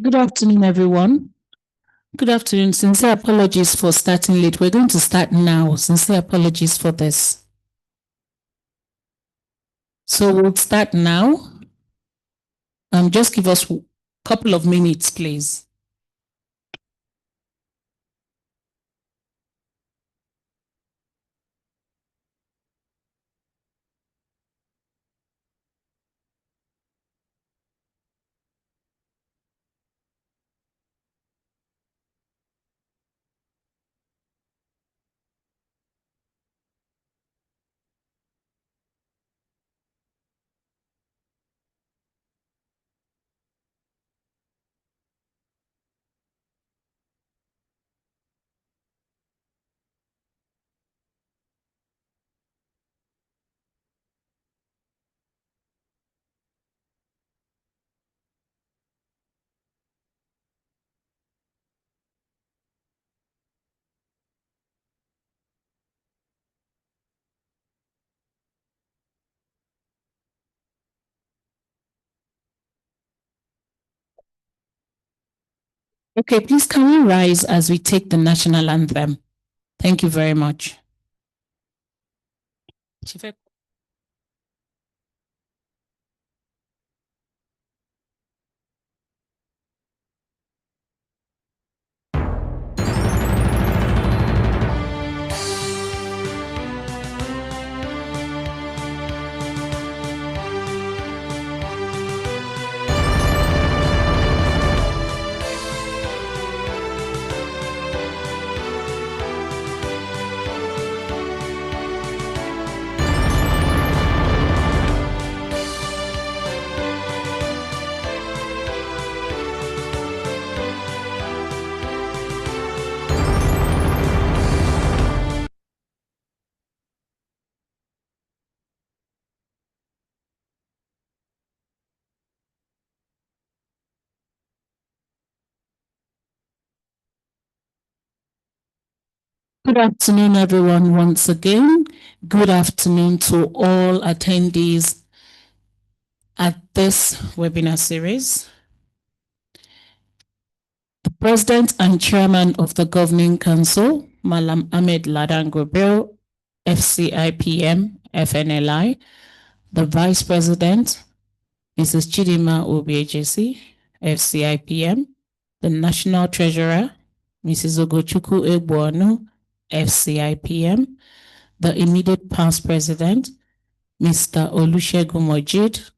Good afternoon, everyone. Good afternoon. Sincere apologies for starting late. We're going to start now. Sincere apologies for this. So we'll start now. Just give us a couple of minutes, please. Okay, please can we rise as we take the national anthem? Thank you very much. Good afternoon, everyone, once again. Good afternoon to all attendees at this webinar series. The President and Chairman of the Governing Council, Malam Ahmed Ladan Gobrel, FCIPM, FNLI, the Vice President, Mrs. Chidima Obiejesi, FCIPM, the National Treasurer, Mrs. Ogochukwu Egbuonu, FCIPM, the immediate past President, Mr. Olusegun Mojid,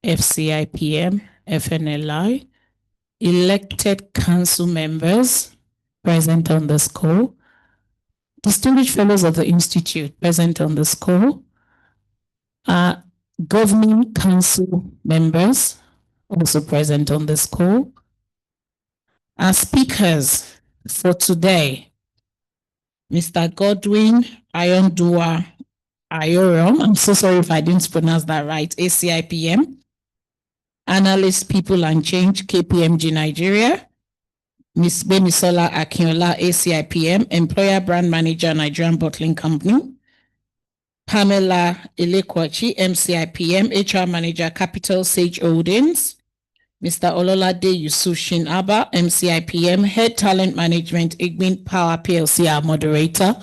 FCIPM, FNLI, elected council members present on this call, distinguished fellows of the Institute present on this call, governing council members also present on this call. Our speakers for today, Mr. Godwin Ayondua Ayorom, I'm so sorry if I didn't pronounce that right, ACIPM, Analyst People and Change, KPMG Nigeria, Ms. Bemisola Akinola, ACIPM, Employer Brand Manager, Nigerian Bottling Company, Pamela Elekwachi, MCIPM, HR Manager, Capital Sage Holdings, Mr. Ololade Yusuf Shinaba, MCIPM, Head Talent Management, Igbin Power PLC, our moderator.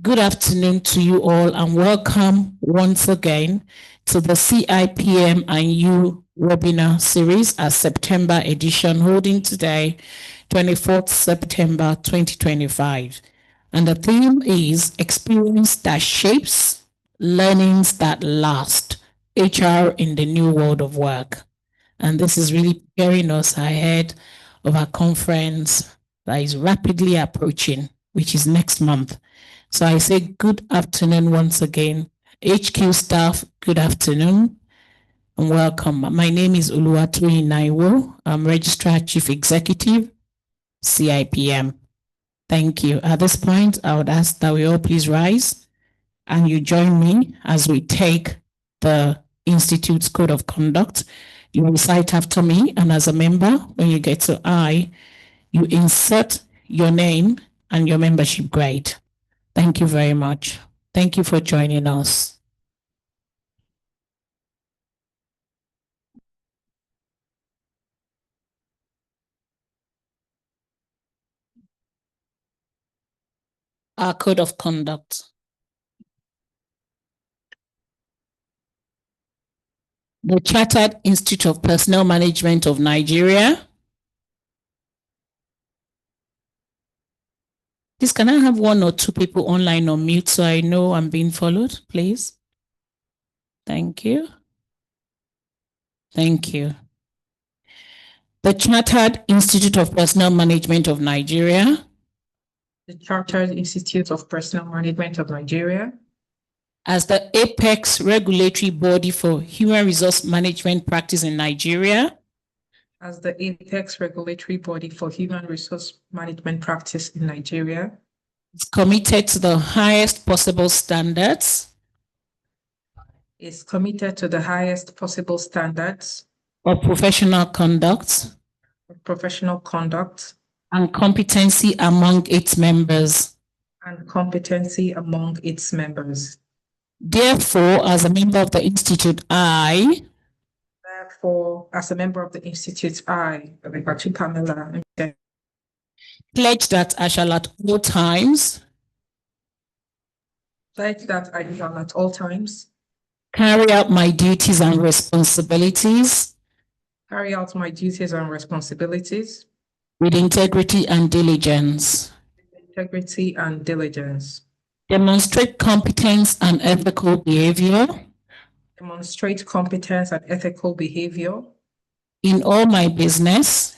Good afternoon to you all and welcome once again to the CIPM and You Webinar Series, our September edition, holding today, 24th September 2025. And the theme is Experience That Shapes, Learnings That Last, HR in the New World of Work. And this is really preparing us ahead of our conference that is rapidly approaching, which is next month. So I say good afternoon once again. HQ staff, good afternoon and welcome. My name is Oluwatoyin Naiwo. I'm Registrar Chief Executive, CIPM. Thank you. At this point, I would ask that we all please rise and you join me as we take the Institute's Code of Conduct. You recite after me, and as a member, when you get to I, you insert your name and your membership grade. Thank you very much. Thank you for joining us. our code of conduct. The Chartered Institute of Personnel Management of Nigeria. Please, can I have one or two people online on mute so I know I'm being followed, please? Thank you. Thank you. The Chartered Institute of Personnel Management of Nigeria. The Chartered Institute of Personnel Management of Nigeria. As the apex regulatory body for human resource management practice in Nigeria. As the apex regulatory body for human resource management practice in Nigeria. Is committed to the highest possible standards. Is committed to the highest possible standards. Of professional conduct. Professional conduct. And competency among its members. And competency among its members. Therefore, as a member of the Institute, Therefore, as a member of the Institute, Pamela, pledge that I shall at all times. Pledge that I shall at all times. Carry out my duties and responsibilities. Carry out my duties and responsibilities. With integrity and diligence. Integrity and diligence. Demonstrate competence and ethical behavior. Demonstrate competence and ethical behavior. In all my business.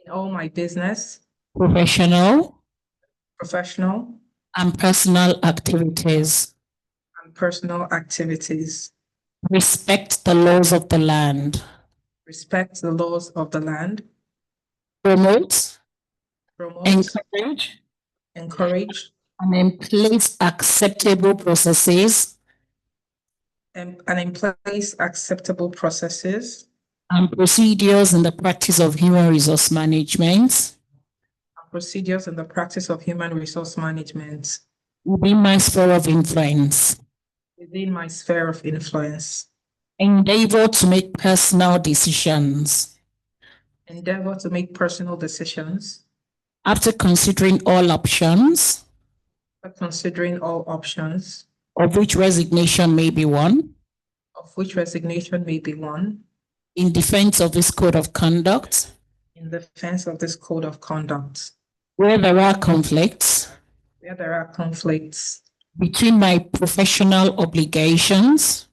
In all my business. Professional. And personal activities. Respect the laws of the land. Respect the laws of the land. Promote. Encourage. And in place acceptable processes. And in place acceptable processes. And procedures in the practice of human resource management. Procedures in the practice of human resource management. Within my sphere of influence. Within my sphere of influence. Endeavor to make personal decisions. Endeavor to make personal decisions. After considering all options. Of which resignation may be one. In defense of this code of conduct. Where there are conflicts. Between my professional obligations.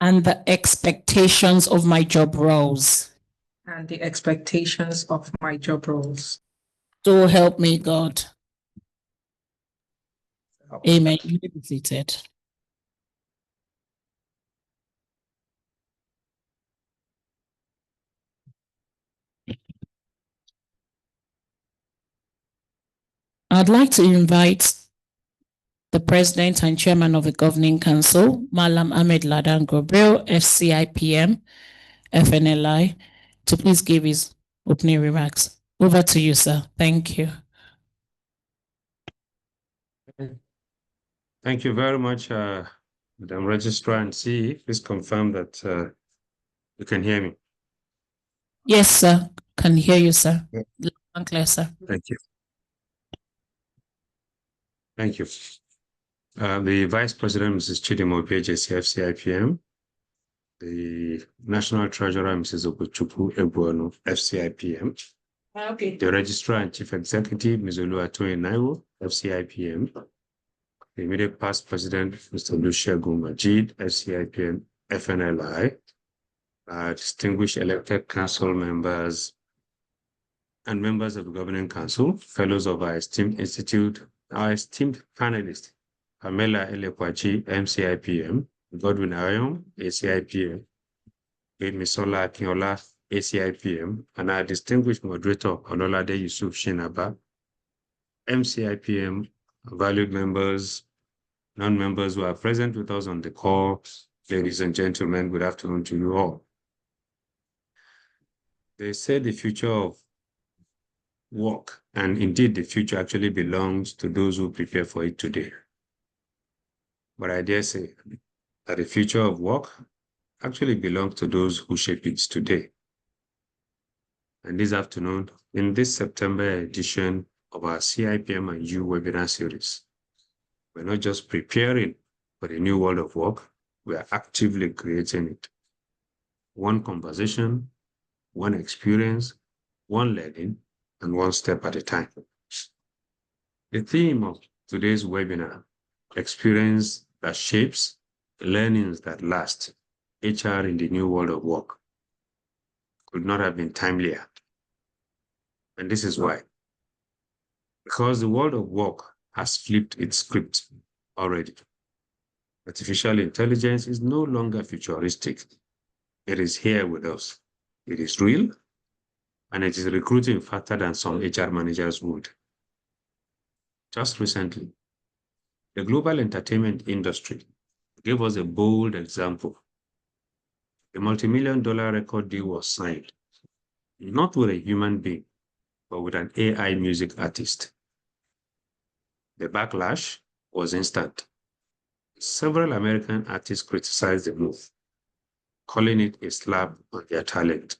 And the expectations of my job roles. So help me God. Amen. You may be seated. I'd like to invite the President and Chairman of the Governing Council, Malam Ahmed Ladan Gobrel, FCIPM, FNLI, to please give his opening remarks. Over to you, sir. Thank you. Thank you very much, Madam Registrar and CE. Please confirm that you can hear me. Yes, sir. Can hear you, sir. Loud and clear, sir. Thank you. Thank you. The Vice President, Mrs. Chidimo PJC, FCIPM. The National Treasurer, Mrs. Obuchukwu Ebuonu, FCIPM. Okay. The Registrar and Chief Executive, Ms. Oluwatoyin Naiwo, FCIPM. The immediate past President, Mr. Olusegun Majid, FCIPM, FNLI. Distinguished elected council members and members of the Governing Council, fellows of our esteemed institute, our esteemed panelists, Pamela Elekwachi, MCIPM, Godwin Ayon, ACIPM, Misola Akinola, ACIPM, and our distinguished moderator, Ololade Yusuf Shinaba, MCIPM, valued members, non-members who are present with us on the call, ladies and gentlemen, good afternoon to you all. They say the future of work, and indeed the future actually belongs to those who prepare for it today. But I dare say that the future of work actually belongs to those who shape it today. And this afternoon, in this September edition of our CIPM and You Webinar Series. We're not just preparing for the new world of work, we are actively creating it. One conversation, one experience, one learning, and one step at a time. The theme of today's webinar, experience that shapes, learnings that last, HR in the new world of work, could not have been timelier. And this is why. Because the world of work has flipped its script already. Artificial intelligence is no longer futuristic. It is here with us. It is real, and it is recruiting faster than some HR managers would. Just recently, the global entertainment industry gave us a bold example. A multi-million-dollar record deal was signed, not with a human being, but with an AI music artist. The backlash was instant. Several American artists criticized the move, calling it a slap on their talent.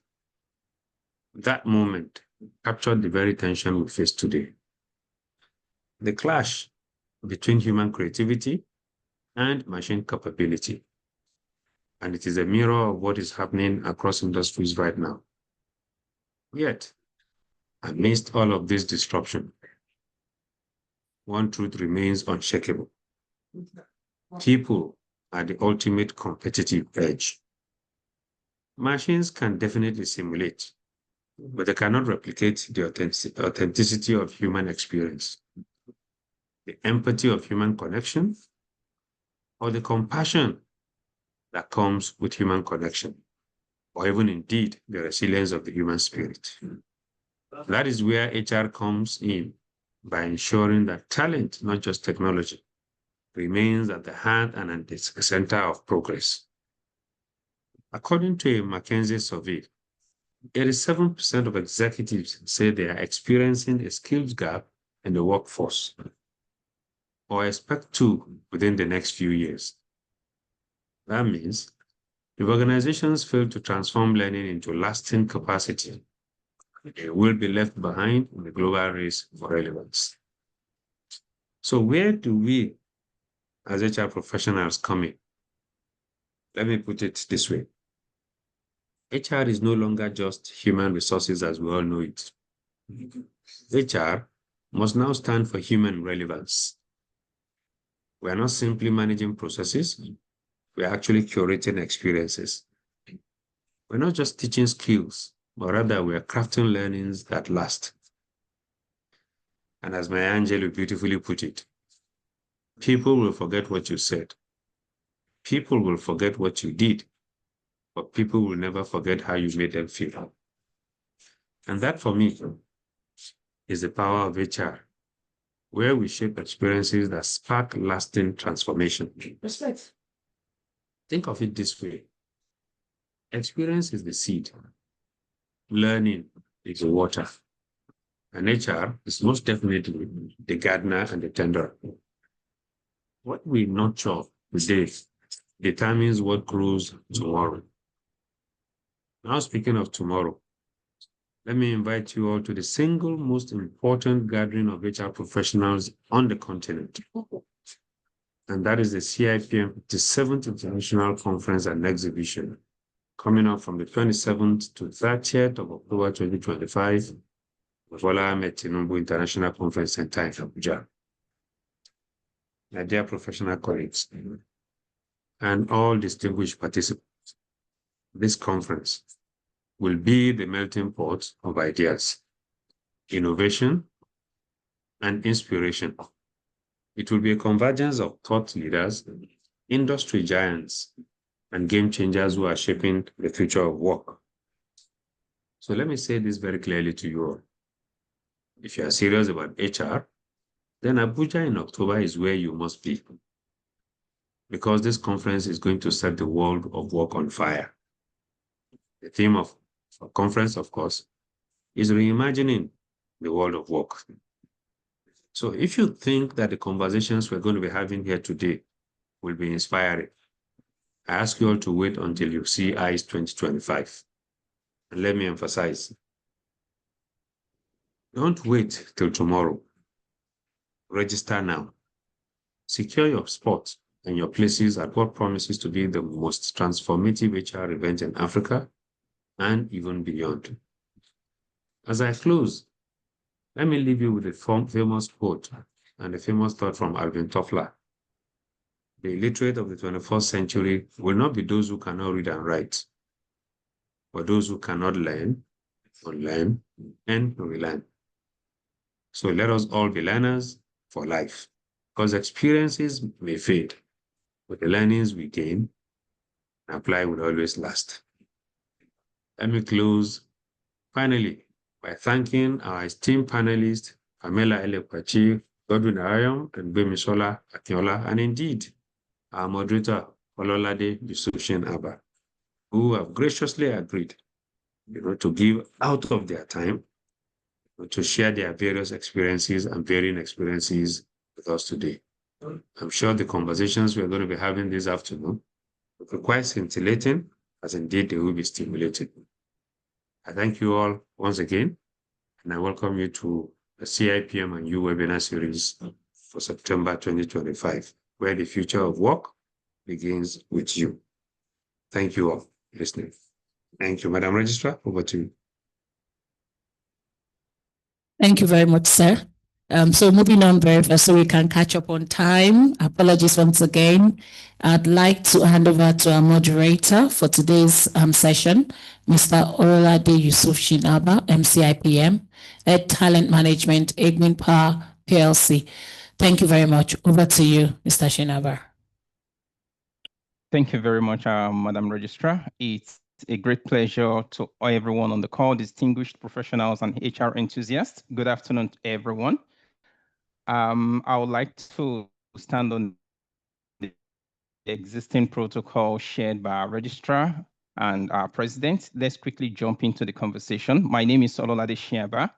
That moment captured the very tension we face today. The clash between human creativity and machine capability. And it is a mirror of what is happening across industries right now. Yet, amidst all of this disruption, one truth remains unshakable. People are the ultimate competitive edge. Machines can definitely simulate, but they cannot replicate the authenticity of human experience, the empathy of human connection, or the compassion that comes with human connection, or even indeed the resilience of the human spirit. That is where HR comes in by ensuring that talent, not just technology, remains at the heart and at the center of progress. According to a McKinsey survey, 87% of executives say they are experiencing a skills gap in the workforce, or expect to within the next few years. That means if organizations fail to transform learning into lasting capacity, they will be left behind in the global race for relevance. So where do we as HR professionals come in? Let me put it this way. HR is no longer just human resources as we all know it. HR must now stand for human relevance. We are not simply managing processes, we are actually curating experiences. We're not just teaching skills, but rather we are crafting learnings that last. And as Maya Angelou beautifully put it, people will forget what you said. People will forget what you did, but people will never forget how you made them feel. And that, for me, is the power of HR, where we shape experiences that spark lasting transformation. Respect. Think of it this way. Experience is the seed. Learning is the water. And HR is most definitely the gardener and the tenderer. What we nurture today determines what grows tomorrow. Now, speaking of tomorrow, let me invite you all to the single most important gathering of HR professionals on the continent. And that is the CIPM 57th International Conference and Exhibition, coming up from the 27th to 30th of October 2025, Bola Ahmed Tinubu International Conference Center in Abuja. My dear professional colleagues, and all distinguished participants, this conference will be the melting pot of ideas, innovation, and inspiration. It will be a convergence of thought leaders, industry giants, and game changers who are shaping the future of work. So let me say this very clearly to you all. If you are serious about HR, then Abuja in October is where you must be, because this conference is going to set the world of work on fire. The theme of our conference, of course, is reimagining the world of work. So if you think that the conversations we're going to be having here today will be inspiring, I ask you all to wait until you see ICE 2025. And let me emphasize, Don't wait till tomorrow. Register now. Secure your spot and your places at what promises to be the most transformative HR event in Africa and even beyond. As I close, let me leave you with a famous quote and a famous thought from Alvin Toffler. The illiterate of the 21st century will not be those who cannot read and write, but those who cannot learn, unlearn, and relearn. So let us all be learners for life, because experiences may fade, but the learnings we gain and apply will always last. Let me close, finally, by thanking our esteemed panelists, Pamela Elekwachi, Godwin Ayom, and Bemisola Akinola, and indeed, our moderator, Ololade Yusufshin Abba, who have graciously agreed to give out of their time to share their various experiences and varying experiences with us today. I'm sure the conversations we're going to be having this afternoon will be quite scintillating, as indeed they will be stimulating. I thank you all once again, and I welcome you to the CIPM and You Webinar Series for September 2025, where the future of work begins with you. Thank you all for listening. Thank you, Madam Registrar. Over to you. Thank you very much, sir. So moving on very fast so we can catch up on time. Apologies once again. I'd like to hand over to our moderator for today's session, Mr. Ololade Yusuf Shinaba, MCIPM, Ed Talent Management, Admin Power, PLC. Thank you very much. Over to you, Mr. Shinaba. Thank you very much, Madam Registrar. It's a great pleasure to everyone on the call, distinguished professionals and HR enthusiasts. Good afternoon to everyone. I would like to stand on the existing protocol shared by our registrar and our president. Let's quickly jump into the conversation. My name is Ololade Shiaba,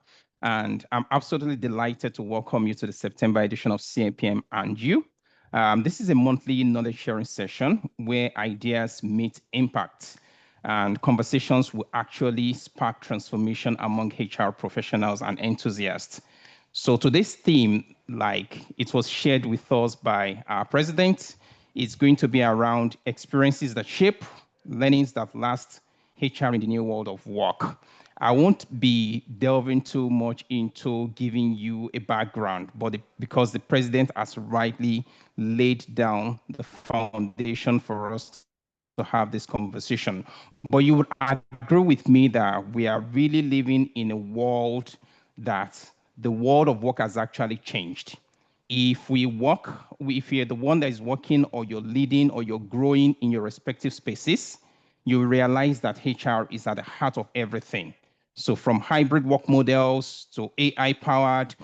and I'm absolutely delighted to welcome you to the September edition of CIPM and You. This is a monthly knowledge sharing session where ideas meet impact, and conversations will actually spark transformation among HR professionals and enthusiasts. So today's theme, like it was shared with us by our president, is going to be around experiences that shape, learnings that last, HR in the new world of work. I won't be delving too much into giving you a background, but because the president has rightly laid down the foundation for us to have this conversation. But you would agree with me that we are really living in a world that the world of work has actually changed. If we work, if you're the one that is working or you're leading or you're growing in your respective spaces, you realize that HR is at the heart of everything. So from hybrid work models to AI-powered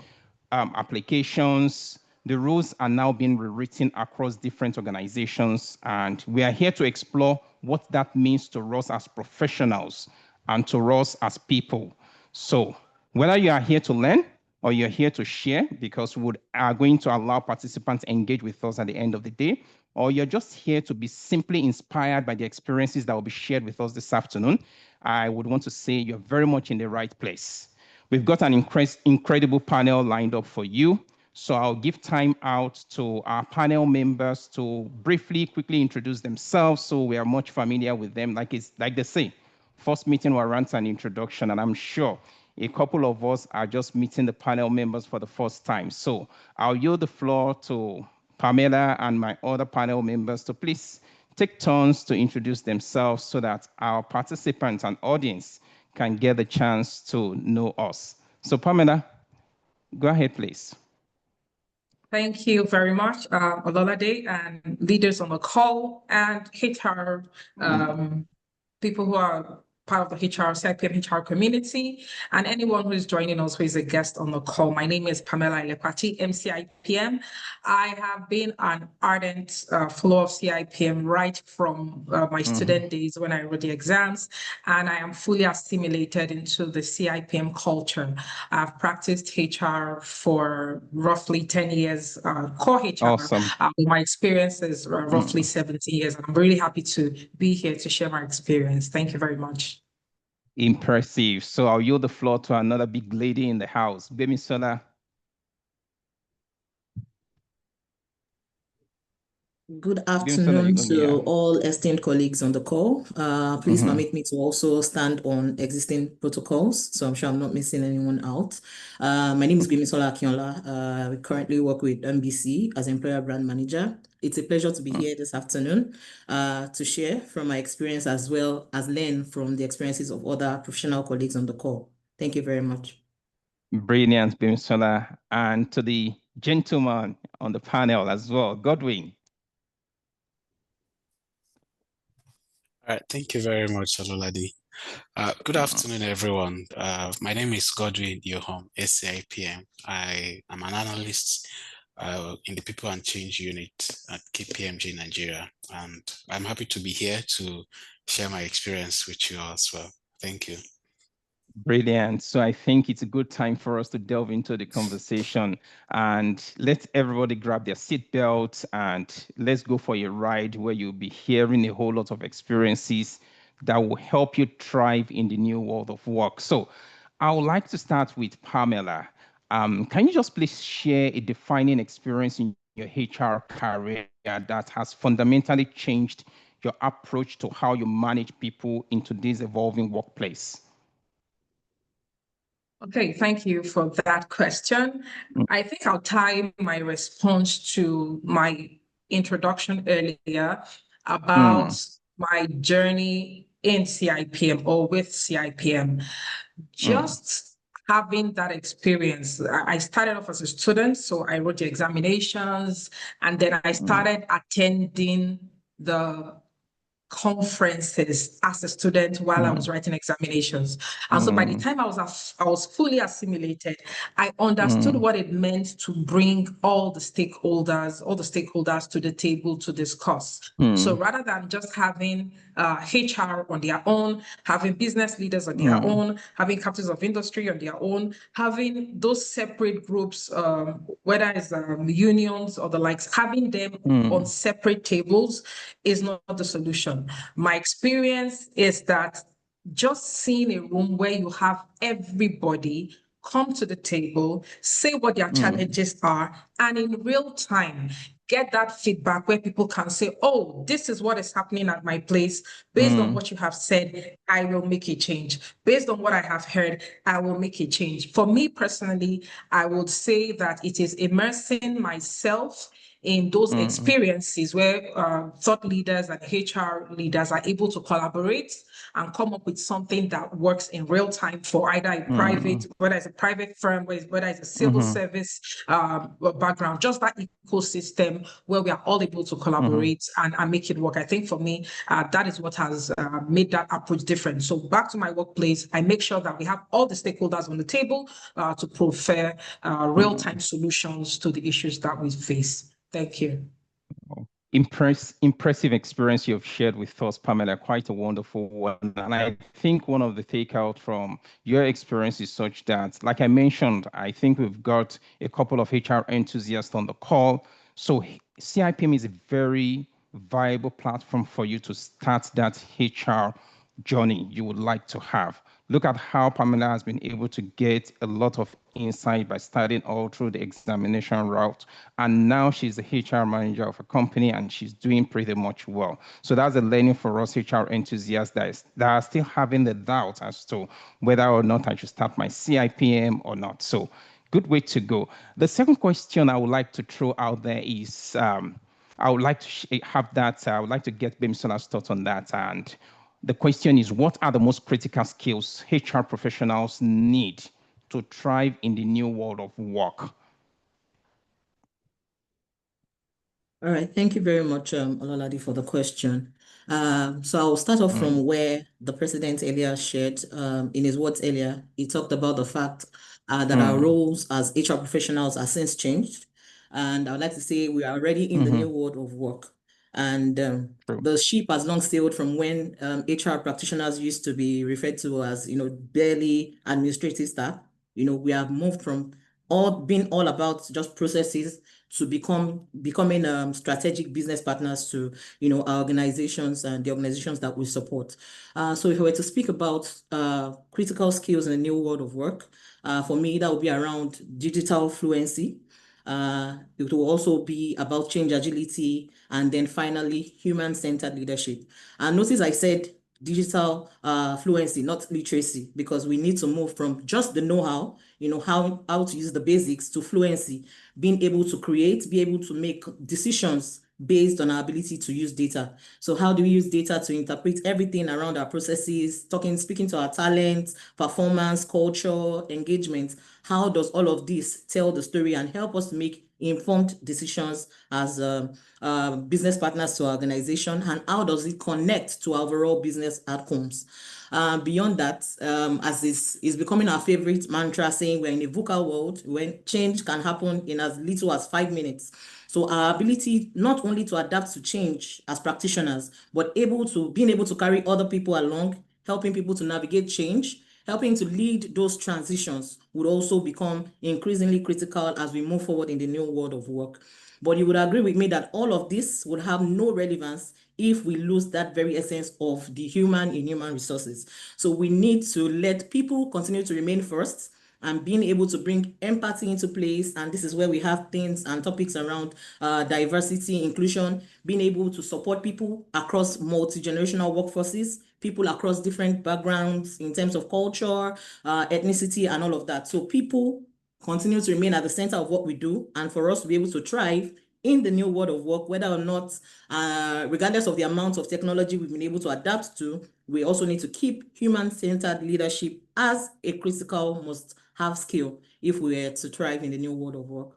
applications, the rules are now being rewritten across different organizations, and we are here to explore what that means to us as professionals and to us as people. So whether you are here to learn or you're here to share, because we are going to allow participants to engage with us at the end of the day, or you're just here to be simply inspired by the experiences that will be shared with us this afternoon, I would want to say you're very much in the right place. We've got an incredible panel lined up for you. So I'll give time out to our panel members to quickly introduce themselves so we are much familiar with them. Like they say, first meeting warrants an introduction, and I'm sure a couple of us are just meeting the panel members for the first time. So I'll yield the floor to Pamela and my other panel members to please take turns to introduce themselves so that our participants and audience can get the chance to know us. So Pamela, go ahead, please. Thank you very much, Ololade, and leaders on the call and HR people who are part of the CIPM HR community, and anyone who is joining us who is a guest on the call. My name is Pamela Elekwachi, MCIPM. I have been an ardent follower of CIPM right from my student days when I wrote the exams, and I am fully assimilated into the CIPM culture. I've practiced HR for roughly 10 years, core HR. Awesome. My experience is roughly 70 years, and I'm really happy to be here to share my experience. Thank you very much. Impressive. So I'll yield the floor to another big lady in the house, Bemisola. Good afternoon to all esteemed colleagues on the call. Please permit me to also stand on existing protocols, so I'm sure I'm not missing anyone out. My name is Bimisola Akinola. We currently work with MBC as Employer Brand Manager. It's a pleasure to be here this afternoon to share from my experience as well as learn from the experiences of other professional colleagues on the call. Thank you very much. Brilliant, Bimisola. And to the gentleman on the panel as well, Godwin. All right, thank you very much, Ololade. Good afternoon, everyone. My name is Godwin Yohom, CIPM. I am an analyst in the People and Change Unit at KPMG Nigeria, and I'm happy to be here to share my experience with you all as well. Thank you. Brilliant. So I think it's a good time for us to delve into the conversation, and let everybody grab their seatbelts and let's go for a ride where you'll be hearing a whole lot of experiences that will help you thrive in the new world of work. So I would like to start with Pamela. Can you just please share a defining experience in your HR career that has fundamentally changed your approach to how you manage people into this evolving workplace? Okay, thank you for that question. I think I'll tie my response to my introduction earlier about my journey in CIPM or with CIPM. Just having that experience, I started off as a student, so I wrote the examinations, and then I started attending the conferences as a student while I was writing examinations. And so by the time I was fully assimilated, I understood what it meant to bring all the stakeholders to the table to discuss. So rather than just having HR on their own, having business leaders on their own, having captains of industry on their own, having those separate groups, whether it's unions or the likes, having them on separate tables is not the solution. My experience is that just seeing a room where you have everybody come to the table, say what their challenges are, and in real time, get that feedback where people can say, oh, this is what is happening at my place. Based on what you have said, I will make a change. Based on what I have heard, I will make a change. For me personally, I would say that it is immersing myself in those experiences where thought leaders and HR leaders are able to collaborate and come up with something that works in real time for either a private, whether it's a private firm, whether it's a civil service background, just that ecosystem where we are all able to collaborate and make it work. I think for me, that is what has made that approach different. So back to my workplace, I make sure that we have all the stakeholders on the table to prefer real-time solutions to the issues that we face. Thank you. Impressive experience you've shared with us, Pamela, quite a wonderful one. And I think one of the takeout from your experience is such that, like I mentioned, I think we've got a couple of HR enthusiasts on the call. So CIPM is a very viable platform for you to start that HR journey you would like to have. Look at how Pamela has been able to get a lot of insight by studying all through the examination route. And now she's the HR manager of a company and she's doing pretty much well. So that's a learning for us HR enthusiasts that are still having the doubt as to whether or not I should start my CIPM or not. So good way to go. The second question I would like to throw out there is, I would like to have that, I would like to get Bimsola's thoughts on that. And the question is, what are the most critical skills HR professionals need to thrive in the new world of work? All right, thank you very much, Ololade, for the question. So I'll start off from where the president earlier shared in his words earlier. He talked about the fact that our roles as HR professionals have since changed. And I would like to say we are already in the new world of work. And the ship has long sailed from when HR practitioners used to be referred to as, barely administrative staff. We have moved from being all about just processes to becoming strategic business partners to, you know, our organizations and the organizations that we support. So if we were to speak about critical skills in the new world of work, for me, that would be around digital fluency. It will also be about change agility, and then finally, human-centered leadership. And notice I said digital fluency, not literacy, because we need to move from just the know-how, you know, how to use the basics, to fluency, being able to create, be able to make decisions based on our ability to use data. So how do we use data to interpret everything around our processes, speaking to our talents, performance, culture, engagement? How does all of this tell the story and help us to make informed decisions as business partners to our organization? And how does it connect to our overall business outcomes? Beyond that, as is becoming our favorite mantra, saying we're in a VUCA world when change can happen in as little as 5 minutes. So our ability not only to adapt to change as practitioners, but being able to carry other people along, helping people to navigate change, helping to lead those transitions would also become increasingly critical as we move forward in the new world of work. But you would agree with me that all of this would have no relevance if we lose that very essence of the human in human resources. So we need to let people continue to remain first, and being able to bring empathy into place. And this is where we have things and topics around diversity, inclusion, being able to support people across multi-generational workforces, people across different backgrounds in terms of culture, ethnicity, and all of that. So people continue to remain at the center of what we do, and for us to be able to thrive in the new world of work, whether or not, regardless of the amount of technology we've been able to adapt to, we also need to keep human-centered leadership as a critical must-have skill if we are to thrive in the new world of work.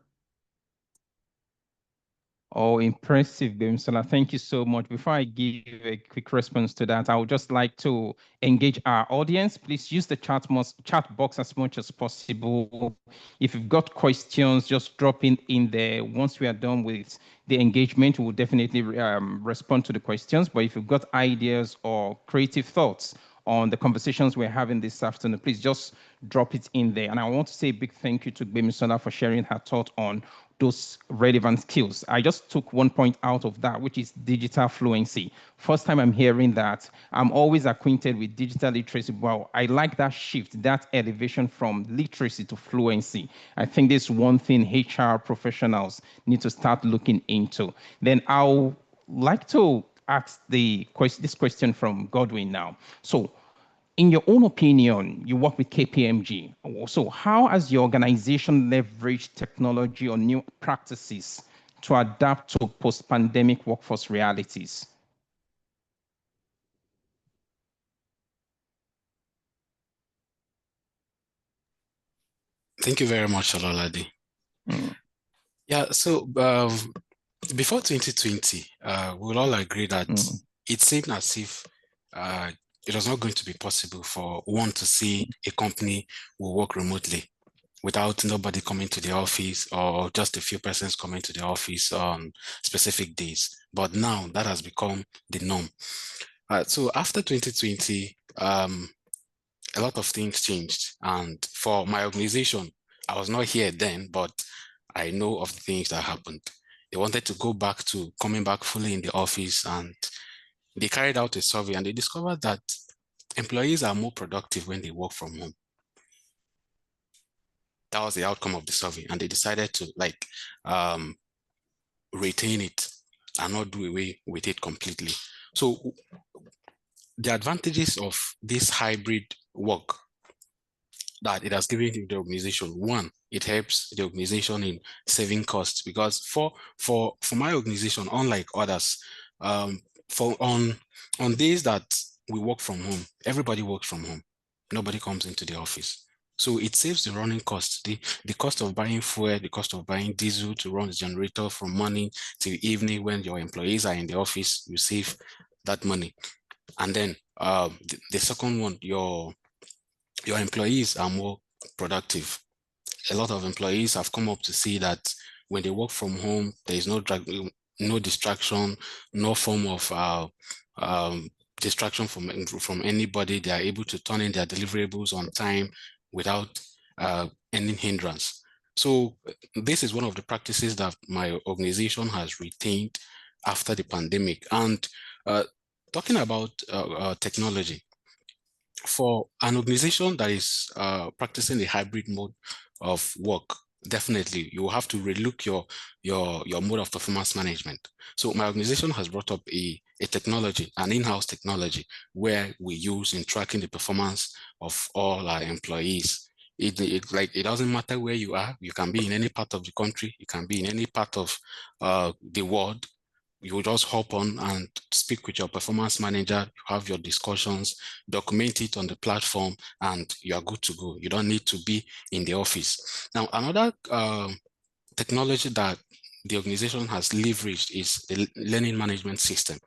Oh, impressive, Bimsola. Thank you so much. Before I give a quick response to that, I would just like to engage our audience. Please use the chat box as much as possible. If you've got questions, just drop in there. Once we are done with the engagement, we will definitely respond to the questions. But if you've got ideas or creative thoughts on the conversations we're having this afternoon, please just drop it in there. And I want to say a big thank you to Bimsola for sharing her thought on those relevant skills. I just took one point out of that, which is digital fluency. First time I'm hearing that. I'm always acquainted with digital literacy. Well, I like that shift, that elevation from literacy to fluency. I think this is one thing HR professionals need to start looking into. Then I'll like to ask this question from Godwin now. So, in your own opinion, you work with KPMG. So how has your organization leveraged technology or new practices to adapt to post-pandemic workforce realities? Thank you very much, Ololade. Yeah, so before 2020, we'll all agree that it seemed as if it was not going to be possible for one to see a company will work remotely without nobody coming to the office, or just a few persons coming to the office on specific days. But now that has become the norm. So after 2020, a lot of things changed. And for my organization, I was not here then, but I know of the things that happened. They wanted to go back to coming back fully in the office, and they carried out a survey, and they discovered that employees are more productive when they work from home. That was the outcome of the survey, and they decided to retain it and not do away with it completely. So the advantages of this hybrid work that it has given to the organization: one, it helps the organization in saving costs, because for my organization, unlike others, on days that we work from home, everybody works from home. Nobody comes into the office. So it saves the running costs, the cost of buying fuel, the cost of buying diesel to run the generator from morning till evening. When your employees are in the office, you save that money. And then the second one, your employees are more productive. A lot of employees have come up to see that when they work from home, there is no distraction, no form of distraction from anybody. They are able to turn in their deliverables on time without any hindrance. So this is one of the practices that my organization has retained after the pandemic. And talking about technology, for an organization that is practicing the hybrid mode of work, definitely you will have to relook your mode of performance management. So my organization has brought up a technology, an in-house technology, where we use in tracking the performance of all our employees. It doesn't matter where you are. You can be in any part of the country. You can be in any part of the world. You just hop on and speak with your performance manager, you have your discussions, document it on the platform, and you are good to go. You don't need to be in the office. Now, another technology that the organization has leveraged is the learning management system.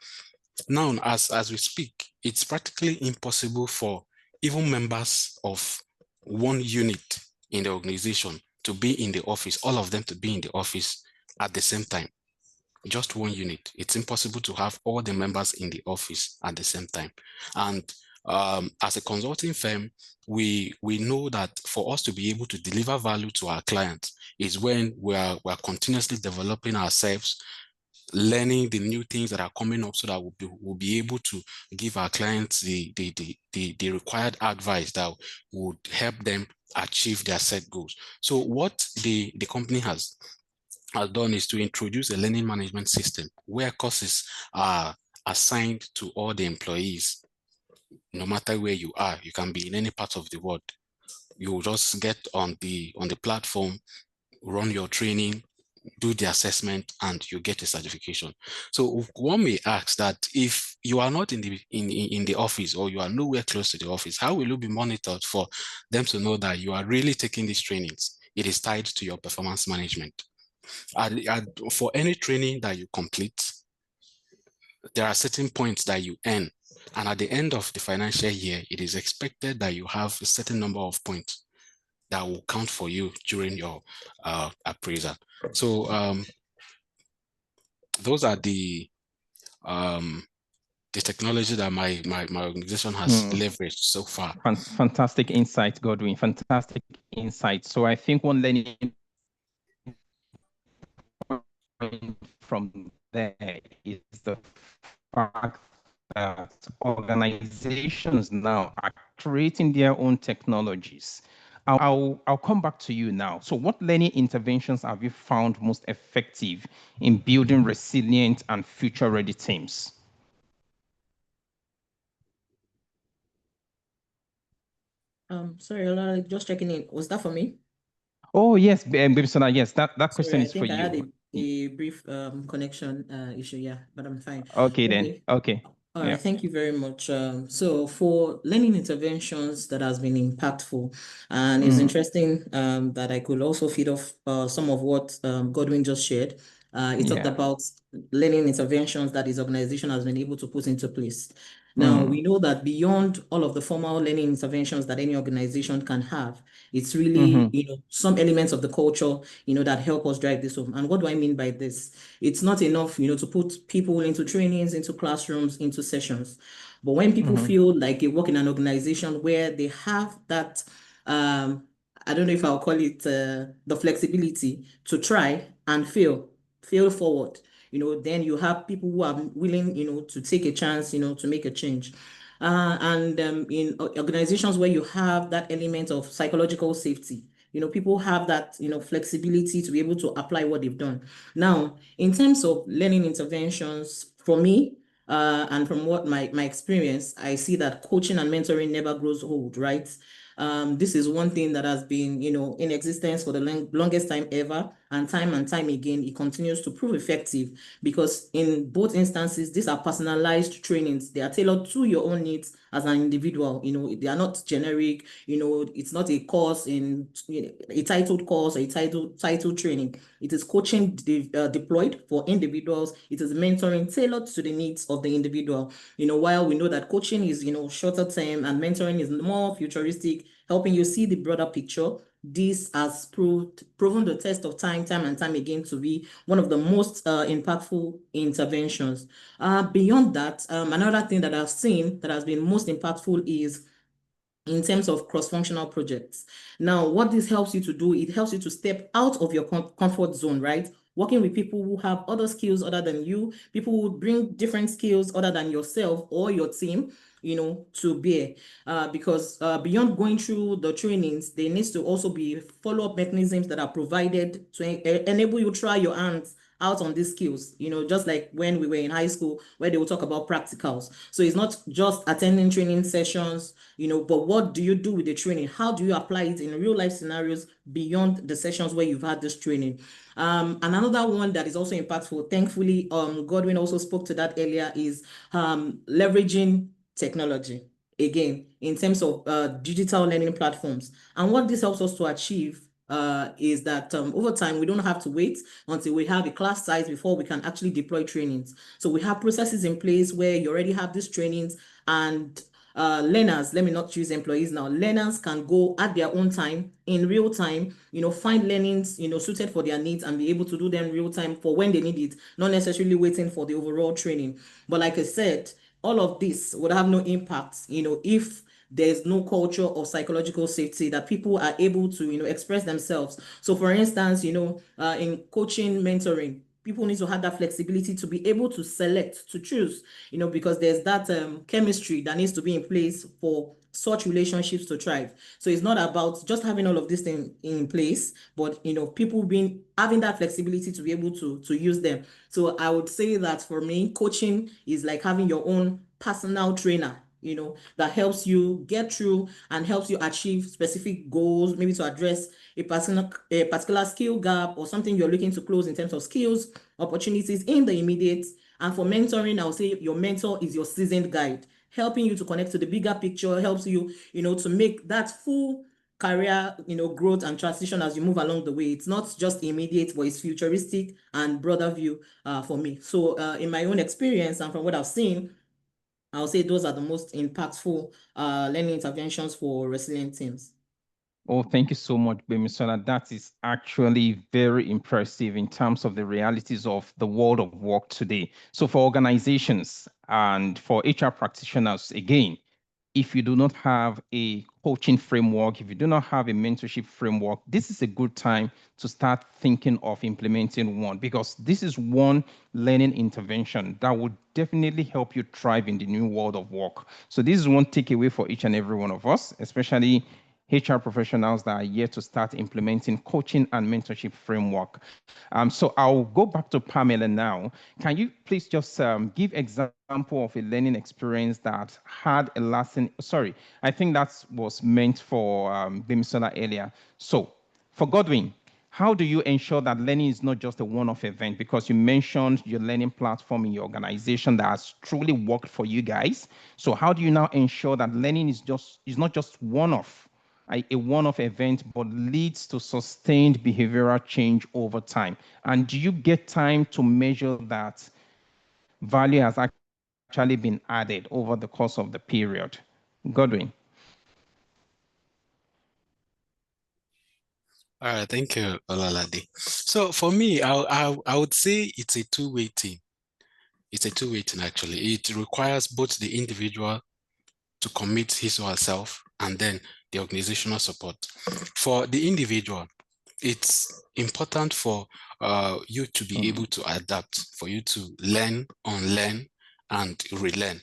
Now, as we speak, it's practically impossible for even members of one unit in the organization to be in the office, all of them to be in the office at the same time. Just one unit. It's impossible to have all the members in the office at the same time. And as a consulting firm, we know that for us to be able to deliver value to our clients is when we're continuously developing ourselves, learning the new things that are coming up so that we'll be able to give our clients the required advice that would help them achieve their set goals. So what the company has done is to introduce a learning management system where courses are assigned to all the employees. No matter where you are, you can be in any part of the world. You just get on the platform, run your training, do the assessment, and you get a certification. So one may ask that if you are not in the office, or you are nowhere close to the office, how will you be monitored for them to know that you are really taking these trainings? It is tied to your performance management. For any training that you complete, there are certain points that you earn. And at the end of the financial year, it is expected that you have a certain number of points that will count for you during your appraisal. So those are the technology that my organization has leveraged so far. Fantastic insight, Godwin. Fantastic insight. So I think one learning from there is the fact that organizations now are creating their own technologies. I'll come back to you now. So what learning interventions have you found most effective in building resilient and future-ready teams? Sorry, just checking in. Was that for me? Oh, yes, Bibisona, yes, that question Sorry, is for I you. had a brief connection issue, yeah, but I'm fine. Okay, then. Okay. All right, thank you very much. So for learning interventions that has been impactful, and it's interesting that I could also feed off some of what Godwin just shared. He talked about learning interventions that his organization has been able to put into place. Now, we know that beyond all of the formal learning interventions that any organization can have, it's really, some elements of the culture, that help us drive this home. And what do I mean by this? It's not enough, to put people into trainings, into classrooms, into sessions. But when people feel like they work in an organization where they have that, I don't know if I'll call it the flexibility to try and fail forward, then you have people who are willing, to take a chance, to make a change. And in organizations where you have that element of psychological safety, people have that, flexibility to be able to apply what they've done. Now, in terms of learning interventions, for me, and from what my experience, I see that coaching and mentoring never grows old, right? This is one thing that has been, in existence for the longest time ever, and time again, it continues to prove effective because in both instances, these are personalized trainings. They are tailored to your own needs as an individual. They are not generic. It's not a course in a titled course or a titled training. It is coaching deployed for individuals. It is mentoring tailored to the needs of the individual. While we know that coaching is, shorter term and mentoring is more futuristic, helping you see the broader picture. This has proven the test of time and time again to be one of the most impactful interventions. Beyond that, another thing that I've seen that has been most impactful is in terms of cross-functional projects. Now, what this helps you to do, it helps you to step out of your comfort zone, right? Working with people who have other skills other than you, people who bring different skills other than yourself or your team, you know, to bear. Because beyond going through the trainings, there needs to also be follow-up mechanisms that are provided to enable you to try your hands out on these skills, you know, just like when we were in high school where they will talk about practicals. So it's not just attending training sessions, you know, but what do you do with the training? How do you apply it in real life scenarios beyond the sessions where you've had this training? And another one that is also impactful, thankfully, Godwin also spoke to that earlier, is leveraging technology. Again, in terms of digital learning platforms. And what this helps us to achieve is that over time, we don't have to wait until we have a class size before we can actually deploy trainings. So we have processes in place where you already have these trainings, and learners, let me not choose employees now, learners can go at their own time, in real time, you know, find learnings, you know, suited for their needs and be able to do them real time for when they need it, not necessarily waiting for the overall training. But like I said, all of this would have no impact, you know, if there's no culture of psychological safety, that people are able to, you know, express themselves. So for instance, you know, in coaching, mentoring, people need to have that flexibility to be able to select, to choose, you know, because there's that chemistry that needs to be in place for such relationships to thrive. So it's not about just having all of this thing in place, but, you know, people having that flexibility to be able to use them. So I would say that for me, coaching is like having your own personal trainer, you know, that helps you get through and helps you achieve specific goals, maybe to address a particular skill gap or something you're looking to close in terms of skills, opportunities in the immediate. And for mentoring, I would say your mentor is your seasoned guide, helping you to connect to the bigger picture, helps you, you know, to make that full career, you know, growth and transition as you move along the way. It's not just immediate, but it's futuristic and broader view for me. So in my own experience and from what I've seen, I'll say those are the most impactful learning interventions for resilient teams. Oh, thank you so much, Bemisola. That is actually very impressive in terms of the realities of the world of work today. So for organizations and for HR practitioners, again, if you do not have a coaching framework, if you do not have a mentorship framework, this is a good time to start thinking of implementing one, because this is one learning intervention that would definitely help you thrive in the new world of work. So this is one takeaway for each and every one of us, especially HR professionals that are yet to start implementing coaching and mentorship framework. So I'll go back to Pamela now. Can you please just give example of a learning experience that had a lasting, sorry, I think that was meant for Bimisola earlier. So for Godwin, how do you ensure that learning is not just a one-off event? Because you mentioned your learning platform in your organization that has truly worked for you guys. So how do you now ensure that learning is not just one-off, a one-off event, but leads to sustained behavioral change over time? And do you get time to measure that value has actually been added over the course of the period? Godwin. All right, thank you, Olalade. So for me, I would say it's a two-way thing. It's a two-way thing, actually. It requires both the individual to commit his or herself and then the organizational support. For the individual, it's important for you to be able to adapt, for you to learn, unlearn, and relearn.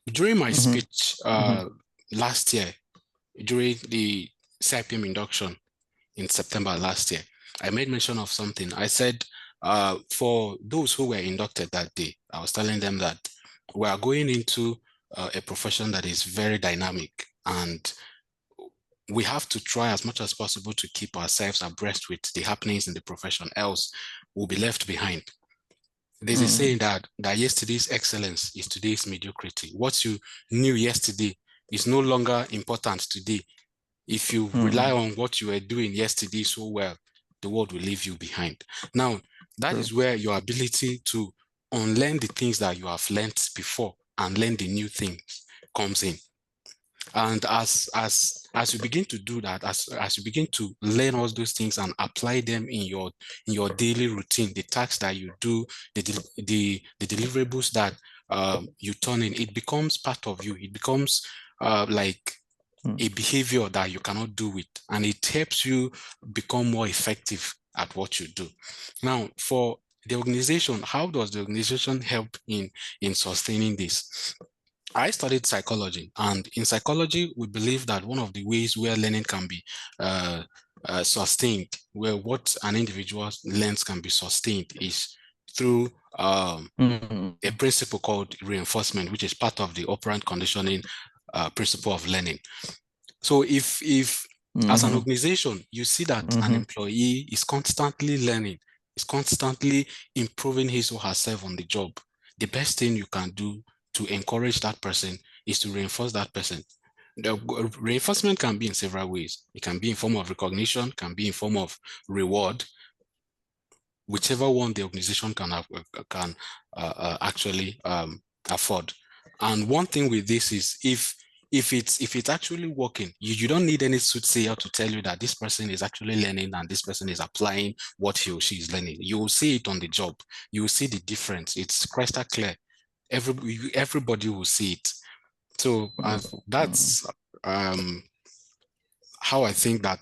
During my speech last year, during the CIPM induction in September last year, I made mention of something. I said, for those who were inducted that day, I was telling them that we are going into a profession that is very dynamic, and we have to try as much as possible to keep ourselves abreast with the happenings in the profession, else we'll be left behind. There's a saying that yesterday's excellence is today's mediocrity. What you knew yesterday is no longer important today. If you rely on what you were doing yesterday so well, the world will leave you behind. Now, that is where your ability to unlearn the things that you have learned before and learn the new things comes in. And as you begin to do that, as you begin to learn all those things and apply them in your daily routine, the tasks that you do, the deliverables that you turn in, it becomes part of you. It becomes like a behavior that you cannot do it, and it helps you become more effective at what you do. Now, for the organization, how does the organization help in sustaining this? I studied psychology, and in psychology, we believe that one of the ways where learning can be sustained, where what an individual learns can be sustained, is through a principle called reinforcement, which is part of the operant conditioning principle of learning. So if as an organization, you see that an employee is constantly learning, is constantly improving his or herself on the job, the best thing you can do to encourage that person is to reinforce that person. The reinforcement can be in several ways. It can be in form of recognition, can be in form of reward, whichever one the organization can actually afford. And one thing with this is if it's actually working, you don't need any soothsayer to tell you that this person is actually learning and this person is applying what he or she is learning. You will see it on the job. You will see the difference. It's crystal clear. Everybody will see it. So that's how I think that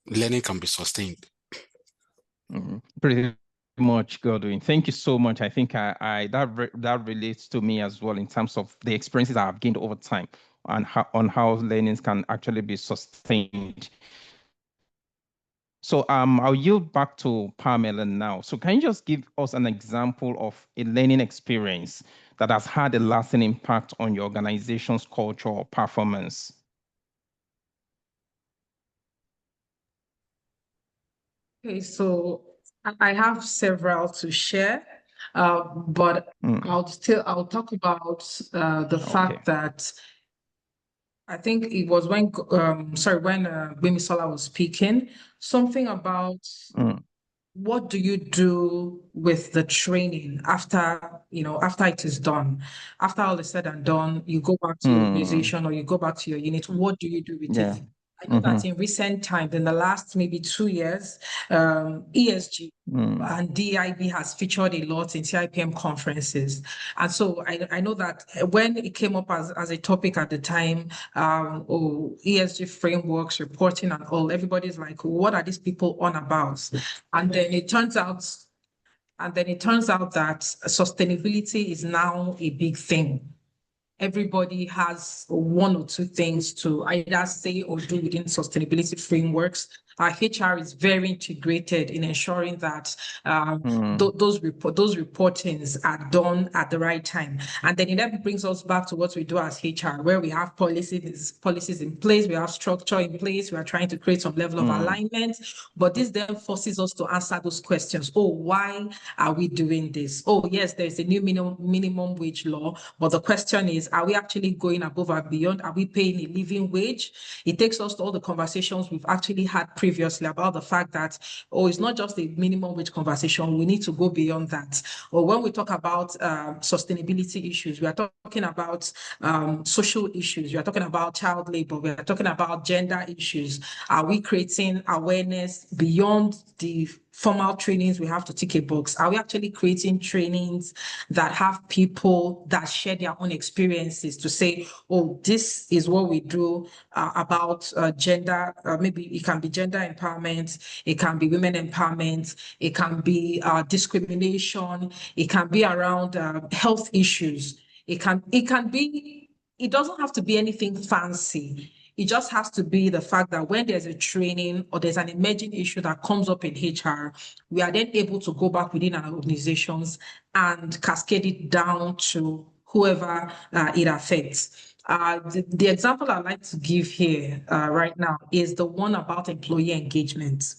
learning can be sustained. Pretty much, Godwin. Thank you so much. I think that relates to me as well in terms of the experiences I've gained over time and how learnings can actually be sustained. So I'll yield back to Pamela now. So can you just give us an example of a learning experience that has had a lasting impact on your organization's culture or performance? Okay, so I have several to share, but I'll talk about the fact that I think it was when Bimisola was speaking, something about what do you do with the training after it is done? After all is said and done, you go back to your organization or you go back to your unit. What do you do with it? I know that in recent times, in the last maybe 2 years, ESG and DIB has featured a lot in CIPM conferences. And so I know that when it came up as a topic at the time, ESG frameworks, reporting and all, everybody's like, what are these people on about? And then it turns out that sustainability is now a big thing. Everybody has one or two things to either say or do within sustainability frameworks. Our HR is very integrated in ensuring that those reportings are done at the right time. And then it brings us back to what we do as HR, where we have policies in place, we have structure in place, we are trying to create some level of alignment. But this then forces us to answer those questions. Oh, why are we doing this? Oh, yes, there's a new minimum wage law, but the question is, are we actually going above and beyond? Are we paying a living wage? It takes us to all the conversations we've actually had previously about the fact that, it's not just a minimum wage conversation. We need to go beyond that. Or when we talk about sustainability issues, we are talking about social issues. We are talking about child labor. We are talking about gender issues. Are we creating awareness beyond the formal trainings we have to tick a box? Are we actually creating trainings that have people that share their own experiences to say, oh, this is what we do about gender? Maybe it can be gender empowerment, it can be women empowerment, it can be discrimination, it can be around health issues. It doesn't have to be anything fancy. It just has to be the fact that when there's a training or there's an emerging issue that comes up in HR, we are then able to go back within our organizations and cascade it down to whoever it affects. The example I'd like to give here right now is the one about employee engagement.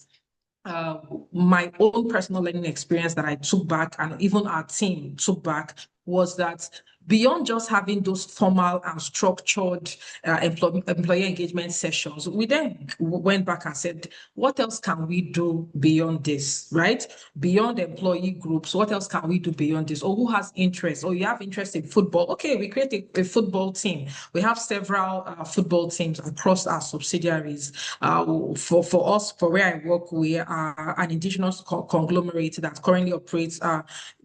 My own personal learning experience that I took back, and even our team took back, was that beyond just having those formal and structured employee engagement sessions, we then went back and said, what else can we do beyond this, right? Beyond employee groups, what else can we do beyond this? Or who has interest? Or you have interest in football? Okay, we create a football team. We have several football teams across our subsidiaries. For us, for where I work, we are an indigenous conglomerate that currently operates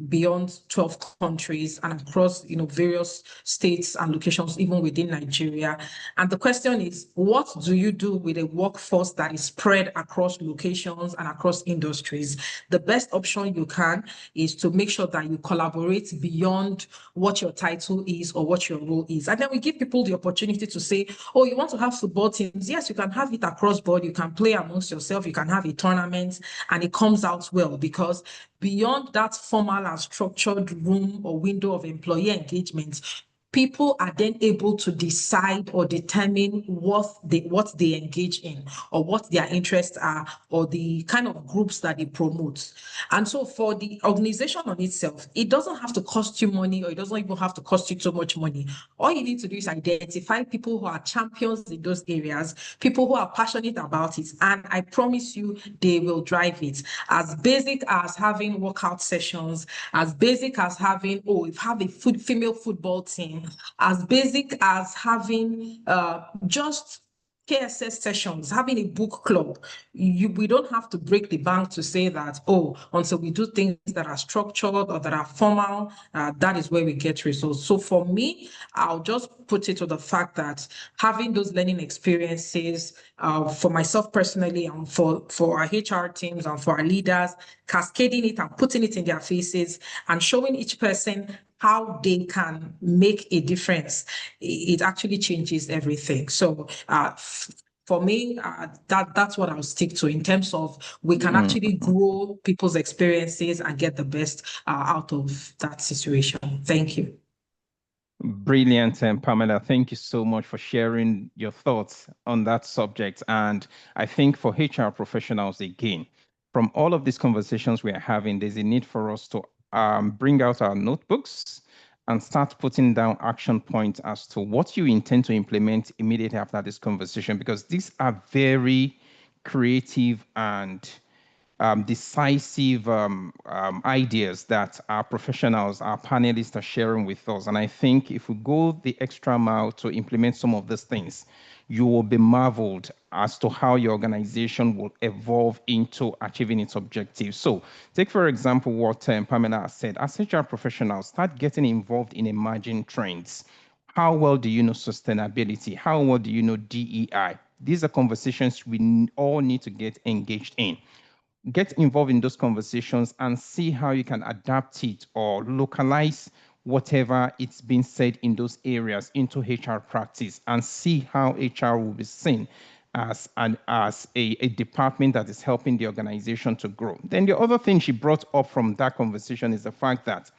beyond 12 countries and across, various states and locations, even within Nigeria. And the question is, what do you do with a workforce that is spread across locations and across industries? The best option you can is to make sure that you collaborate beyond what your title is or what your role is. And then we give people the opportunity to say, oh, you want to have football teams? Yes, you can have it across board. You can play amongst yourself. You can have a tournament and it comes out well, because beyond that formal and structured room or window of employee engagement, people are then able to decide or determine what they engage in, or what their interests are, or the kind of groups that they promote. And so for the organization on itself, it doesn't have to cost you money, or it doesn't even have to cost you too much money. All you need to do is identify people who are champions in those areas, people who are passionate about it, and I promise you they will drive it. As basic as having workout sessions, as basic as having, have a female football team, as basic as having just KSS sessions, having a book club. We don't have to break the bank to say that, until we do things that are structured or that are formal, that is where we get results. So for me, I'll just put it to the fact that having those learning experiences for myself personally, and for our HR teams and for our leaders, cascading it and putting it in their faces and showing each person how they can make a difference, it actually changes everything. So for me, that's what I'll stick to, in terms of we can actually grow people's experiences and get the best out of that situation. Thank you. Brilliant, Pamela. Thank you so much for sharing your thoughts on that subject. And I think for HR professionals, again, from all of these conversations we are having, there's a need for us to bring out our notebooks and start putting down action points as to what you intend to implement immediately after this conversation, because these are very creative and decisive ideas that our professionals, our panelists are sharing with us. And I think if we go the extra mile to implement some of these things, you will be marveled as to how your organization will evolve into achieving its objectives. So take, for example, what Pamela said. As HR professionals, start getting involved in emerging trends. How well do you know sustainability? How well do you know DEI? These are conversations we all need to get engaged in. Get involved in those conversations and see how you can adapt it or localize whatever it's been said in those areas into HR practice, and see how HR will be seen as a department that is helping the organization to grow. Then the other thing she brought up from that conversation is the fact that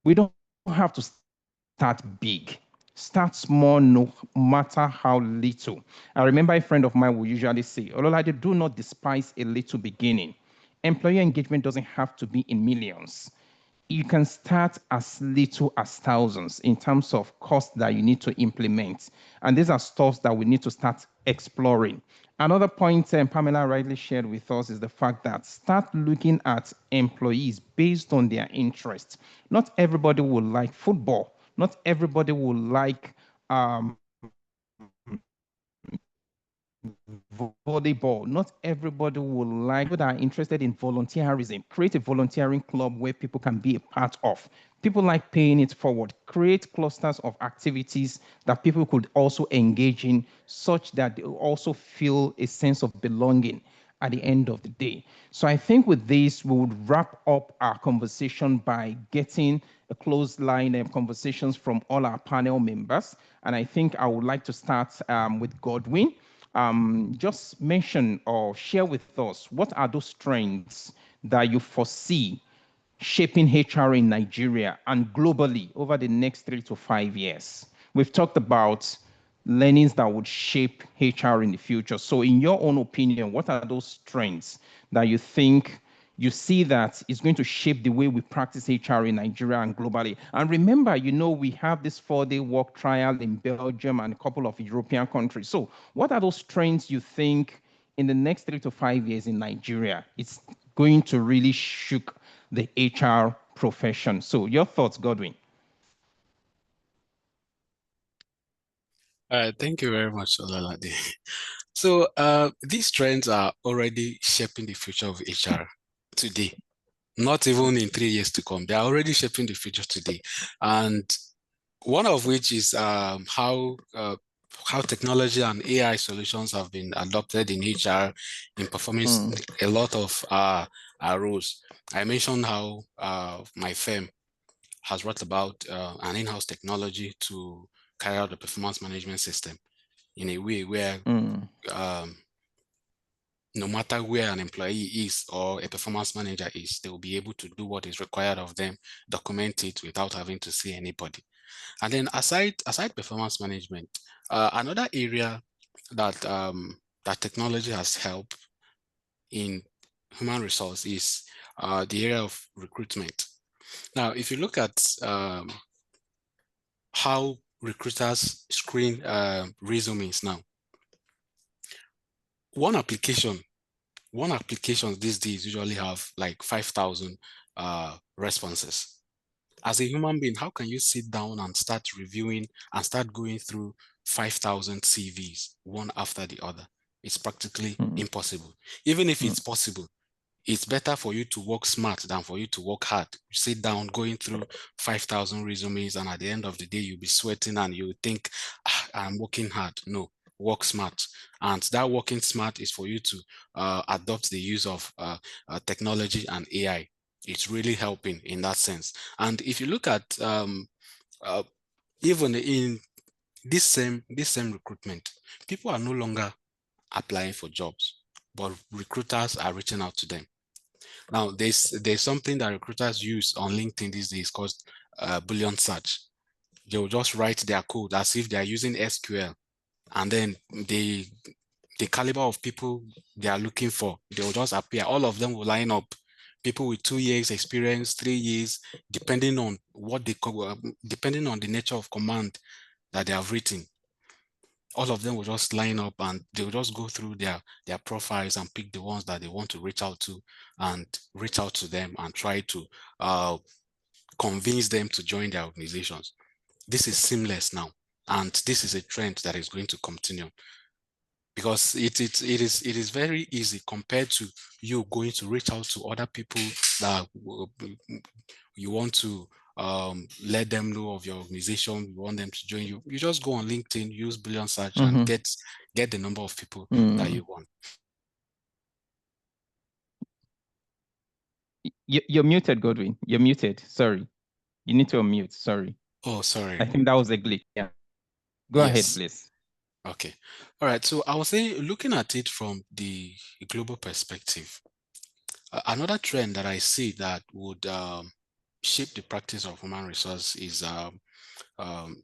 we don't have to start big. Start small, no matter how little. I remember a friend of mine would usually say, Ololade, do not despise a little beginning. Employee engagement doesn't have to be in millions. You can start as little as thousands in terms of cost that you need to implement. And these are stuff that we need to start exploring. Another point Pamela rightly shared with us is the fact that start looking at employees based on their interests. Not everybody will like football. Not everybody will like volleyball. Not everybody will like, people that are interested in volunteerism. Create a volunteering club where people can be a part of. People like paying it forward. Create clusters of activities that people could also engage in, such that they also feel a sense of belonging at the end of the day. So I think with this, we would wrap up our conversation by getting a closed line of conversations from all our panel members. And I think I would like to start with Godwin. Just mention or share with us, what are those trends that you foresee shaping HR in Nigeria and globally over the next 3 to 5 years? We've talked about learnings that would shape HR in the future. So in your own opinion, what are those trends that you think you see that is going to shape the way we practice HR in Nigeria and globally? And remember, we have this 4-day work trial in Belgium and a couple of European countries. So what are those trends you think in the next 3 to 5 years in Nigeria, it's going to really shook the HR profession? So your thoughts, Godwin? Thank you very much, Olalade. So these trends are already shaping the future of HR today. not even in 3 years to come. They are already shaping the future today. And one of which is how technology and AI solutions have been adopted in HR in performing a lot of roles. I mentioned how my firm has brought about an in-house technology to carry out the performance management system in a way where no matter where an employee is or a performance manager is, they will be able to do what is required of them, document it without having to see anybody. And then aside performance management, another area that that technology has helped in human resource is the area of recruitment. Now, if you look at how recruiters screen resumes now, one application these days usually have like 5,000 responses. As a human being, how can you sit down and start reviewing and start going through 5,000 CVs one after the other? It's practically impossible. Even if it's possible, it's better for you to work smart than for you to work hard. You sit down going through 5,000 resumes, and at the end of the day, you'll be sweating and you think, I'm working hard. No, work smart. And that working smart is for you to adopt the use of technology and AI. It's really helping in that sense. And if you look at even in this same recruitment, people are no longer applying for jobs, but recruiters are reaching out to them. Now, there's something that recruiters use on LinkedIn these days called Boolean search. They'll just write their code as if they are using SQL, and then the caliber of people they are looking for, they'll just appear. All of them will line up. People with 2 years experience, 3 years, depending on what they depending on the nature of command that they have written. All of them will just line up and they'll just go through their profiles and pick the ones that they want to reach out to and reach out to them and try to convince them to join their organizations. This is seamless now, and this is a trend that is going to continue, because it is very easy compared to you going to reach out to other people that you want to let them know of your organization, you want them to join you. You just go on LinkedIn, use Boolean search, and get the number of people that you want. You're muted, Godwin. You're muted. Sorry. You need to unmute. Sorry. Oh, sorry. I think that was a glitch. Yeah. Go ahead, please. Okay. All right. So I would say, looking at it from the global perspective, another trend that I see that would shape the practice of human resource is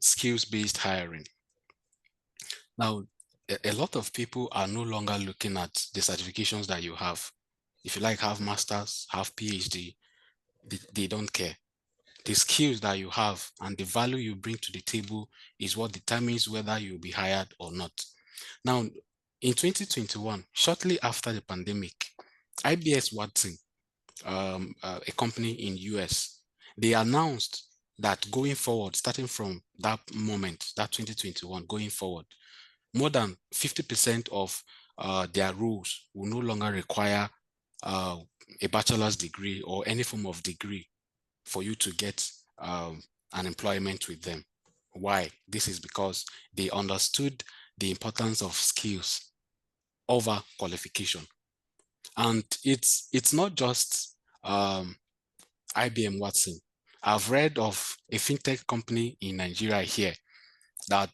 skills-based hiring. Now, a lot of people are no longer looking at the certifications that you have. If you like, have masters, have PhD, they don't care. The skills that you have and the value you bring to the table is what determines whether you'll be hired or not. Now, in 2021, shortly after the pandemic, IBS Watson, a company in US, they announced that going forward, starting from that moment, that 2021, going forward, more than 50% of their roles will no longer require a bachelor's degree or any form of degree for you to get an employment with them. Why? This is because they understood the importance of skills over qualification. And it's not just IBM Watson. I've read of a fintech company in Nigeria here that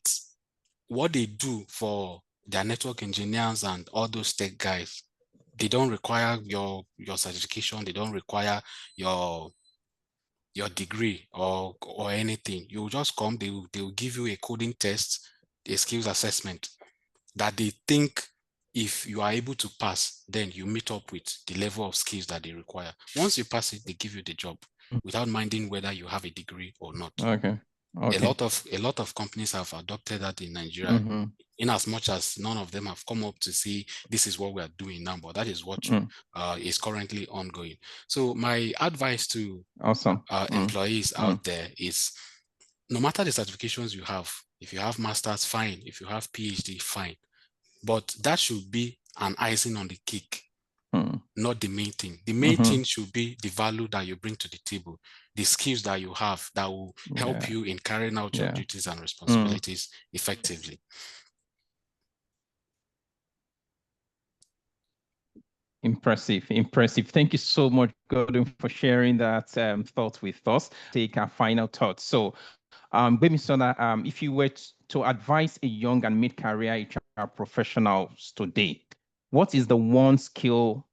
what they do for their network engineers and all those tech guys, they don't require your certification, they don't require your degree or anything. You just come, they will give you a coding test, a skills assessment that they think if you are able to pass, then you meet up with the level of skills that they require. Once you pass it, they give you the job without minding whether you have a degree or not. Okay. A lot of companies have adopted that in Nigeria, in as much as none of them have come up to see this is what we are doing now, but that is what is currently ongoing. So my advice to employees out there is, no matter the certifications you have, if you have masters, fine. If you have PhD, fine. But that should be an icing on the cake. not the main thing. The main thing should be the value that you bring to the table, the skills that you have that will help you in carrying out your duties and responsibilities effectively. Impressive, impressive. Thank you so much, Gordon, for sharing that thought with us. Take our final thoughts. So, Gbemisola, if you were to advise a young and mid-career HR professionals today, what is the one skill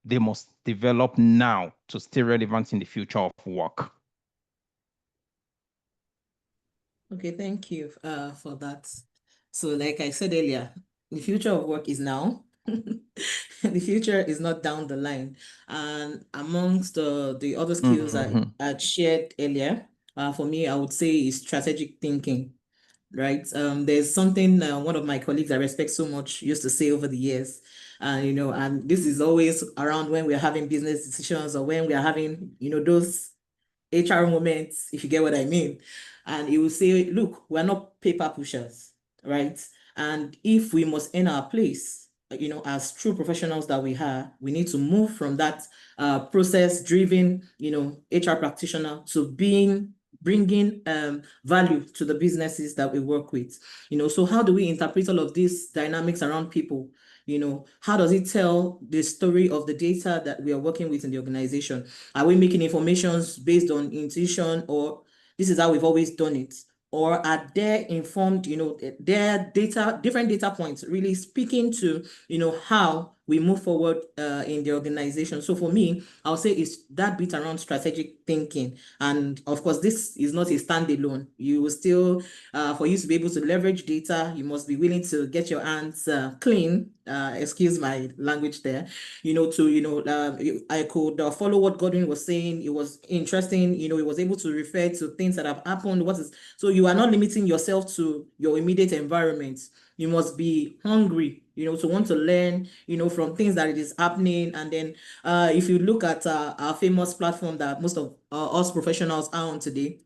they must develop now to stay relevant in the future of work? Okay, thank you for that. So like I said earlier, the future of work is now. The future is not down the line. And amongst the other skills I shared earlier, for me, I would say is strategic thinking, right? There's something one of my colleagues I respect so much used to say over the years. You know, and this is always around when we're having business decisions or when we are having, you know, those HR moments, if you get what I mean. And he will say, look, we're not paper pushers, right? And if we must earn our place, you know, as true professionals that we are, we need to move from that process-driven, you know, HR practitioner to bringing value to the businesses that we work with. You know, so how do we interpret all of these dynamics around people? You know, how does it tell the story of the data that we are working with in the organization? Are we making informations based on intuition, or this is how we've always done it? Or are there informed, you know, their data, different data points really speaking to, you know, how we move forward in the organization? So for me, I'll say it's that bit around strategic thinking. And of course, this is not a standalone. You will still, for you to be able to leverage data, you must be willing to get your hands clean, excuse my language there, you know, to, you know, I could follow what Gordon was saying. It was interesting, you know, he was able to refer to things that have happened. So you are not limiting yourself to your immediate environment. You must be hungry, you know, to want to learn, you know, from things that it is happening. And then if you look at our famous platform that most of us professionals are on today,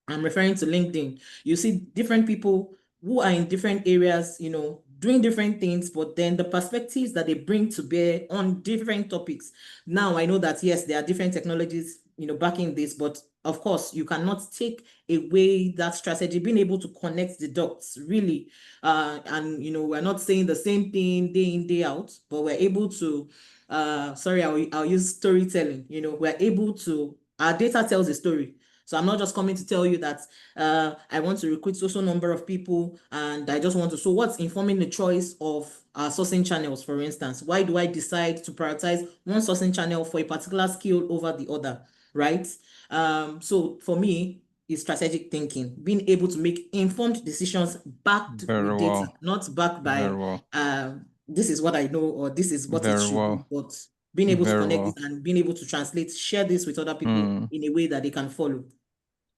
I'm referring to LinkedIn. You see different people who are in different areas, you know, doing different things, but then the perspectives that they bring to bear on different topics. Now, I know that, yes, there are different technologies, you know, backing this, but of course, you cannot take away that strategy, being able to connect the dots, really. And, you know, we're not saying the same thing day in, day out, but we're able to, sorry, I'll use storytelling. You know, we're able to, our data tells a story. So I'm not just coming to tell you that I want to recruit social number of people and I just want to. So what's informing the choice of our sourcing channels, for instance? Why do I decide to prioritize one sourcing channel for a particular skill over the other, right? So for me, it's strategic thinking, being able to make informed decisions backed with data, not backed by this is what I know or this is what it should be, but being able to connect this and being able to translate, share this with other people in a way that they can follow.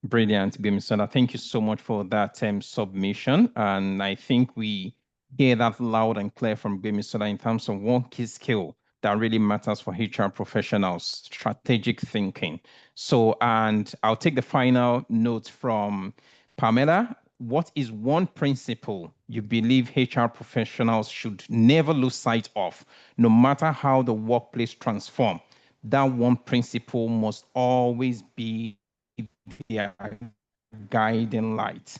Brilliant, Gbemisola. Thank you so much for that submission. And I think we hear that loud and clear from Gbemisola in terms of one key skill that really matters for HR professionals, strategic thinking. So, and I'll take the final note from Pamela. What is one principle you believe HR professionals should never lose sight of, no matter how the workplace transforms? That one principle must always be their guiding light.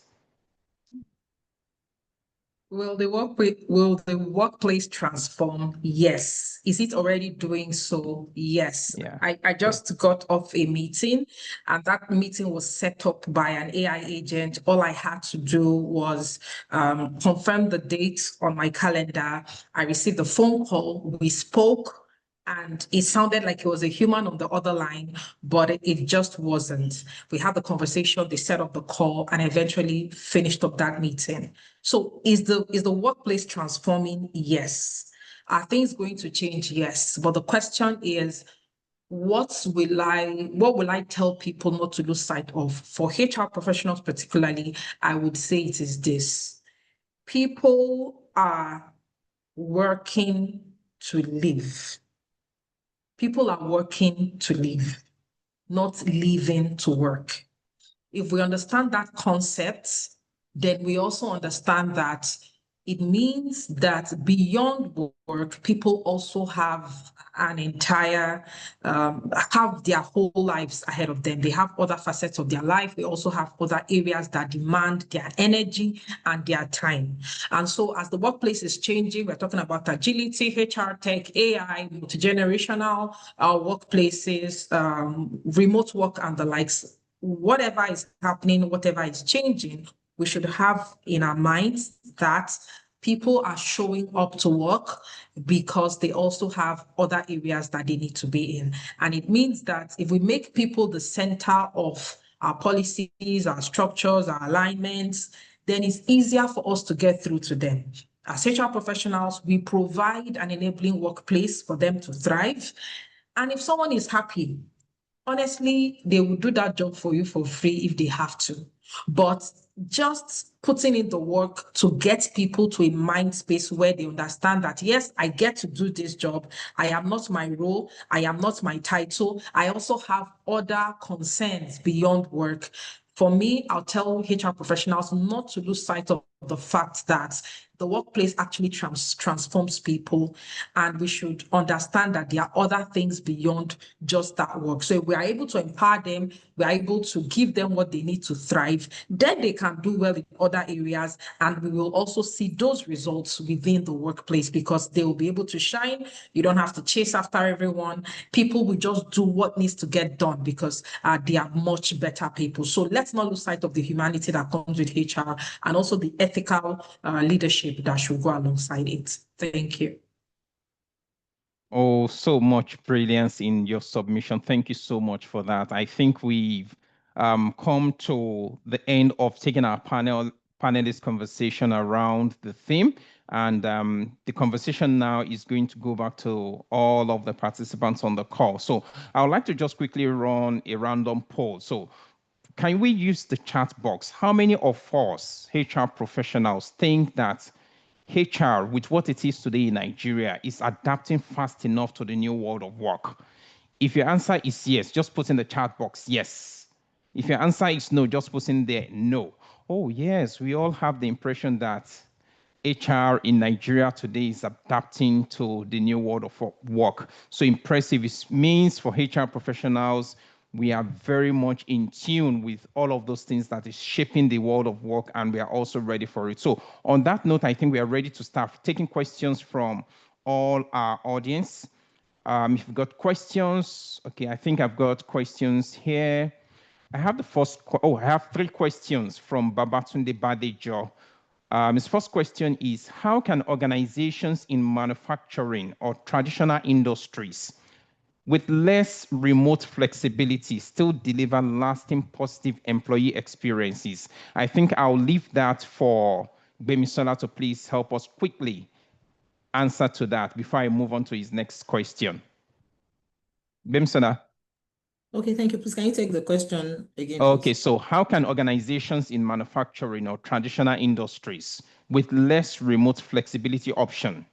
Will the workplace transform? Yes. Is it already doing so? Yes. Yeah. I just got off a meeting and that meeting was set up by an AI agent. All I had to do was confirm the date on my calendar. I received a phone call. We spoke. And it sounded like it was a human on the other line, but it just wasn't. We had the conversation, they set up the call, and eventually finished up that meeting. So is the workplace transforming? Yes. Are things going to change? Yes. But the question is, what will I tell people not to lose sight of? For HR professionals particularly, I would say it is this. People are working to live. People are working to live, not living to work. If we understand that concept, then we also understand that it means that beyond work, people also have an entire, have their whole lives ahead of them. They have other facets of their life. They also have other areas that demand their energy and their time. And so as the workplace is changing, we're talking about agility, HR tech, AI, multi-generational workplaces, remote work and the likes. Whatever is happening, whatever is changing, we should have in our minds that people are showing up to work because they also have other areas that they need to be in. And it means that if we make people the center of our policies, our structures, our alignments, then it's easier for us to get through to them. As HR professionals, we provide an enabling workplace for them to thrive. And if someone is happy, honestly, they will do that job for you for free if they have to. But just putting in the work to get people to a mind space where they understand that, yes, I get to do this job. I am not my role. I am not my title. I also have other concerns beyond work. For me, I'll tell HR professionals not to lose sight of the fact that the workplace actually transforms people, and we should understand that there are other things beyond just that work. So if we are able to empower them, we are able to give them what they need to thrive, then they can do well in other areas, and we will also see those results within the workplace because they will be able to shine. You don't have to chase after everyone. People will just do what needs to get done because they are much better people. So let's not lose sight of the humanity that comes with HR and also the ethical leadership that should go alongside it. Thank you. Oh, so much brilliance in your submission. Thank you so much for that. I think we've come to the end of taking our panelist conversation around the theme. And the conversation now is going to go back to all of the participants on the call. So I would like to just quickly run a random poll. So can we use the chat box? How many of us HR professionals think that HR, with what it is today in Nigeria, is adapting fast enough to the new world of work? If your answer is yes, just put in the chat box, yes. If your answer is no, just put in there, no. Oh, yes, we all have the impression that HR in Nigeria today is adapting to the new world of work. So impressive. It means for HR professionals, we are very much in tune with all of those things that is shaping the world of work, and we are also ready for it. So on that note, I think we are ready to start taking questions from all our audience. If you've got questions, okay, I think I've got questions here. I have the first, I have 3 questions from Babatunde Badejo. His first question is, how can organizations in manufacturing or traditional industries with less remote flexibility still deliver lasting positive employee experiences? I think I'll leave that for Bemisola to please help us quickly answer to that before I move on to his next question. Bemisola. Okay, thank you. Please, can you take the question again, Okay, please? so how can organizations in manufacturing or traditional industries with less remote flexibility option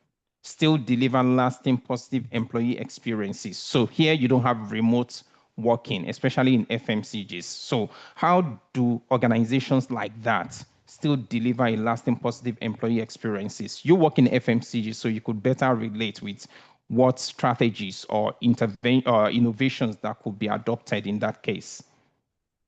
still deliver lasting positive employee experiences? So here you don't have remote working, especially in FMCGs. So how do organizations like that still deliver a lasting positive employee experiences? You work in FMCG, so you could better relate with what strategies or innovations that could be adopted in that case.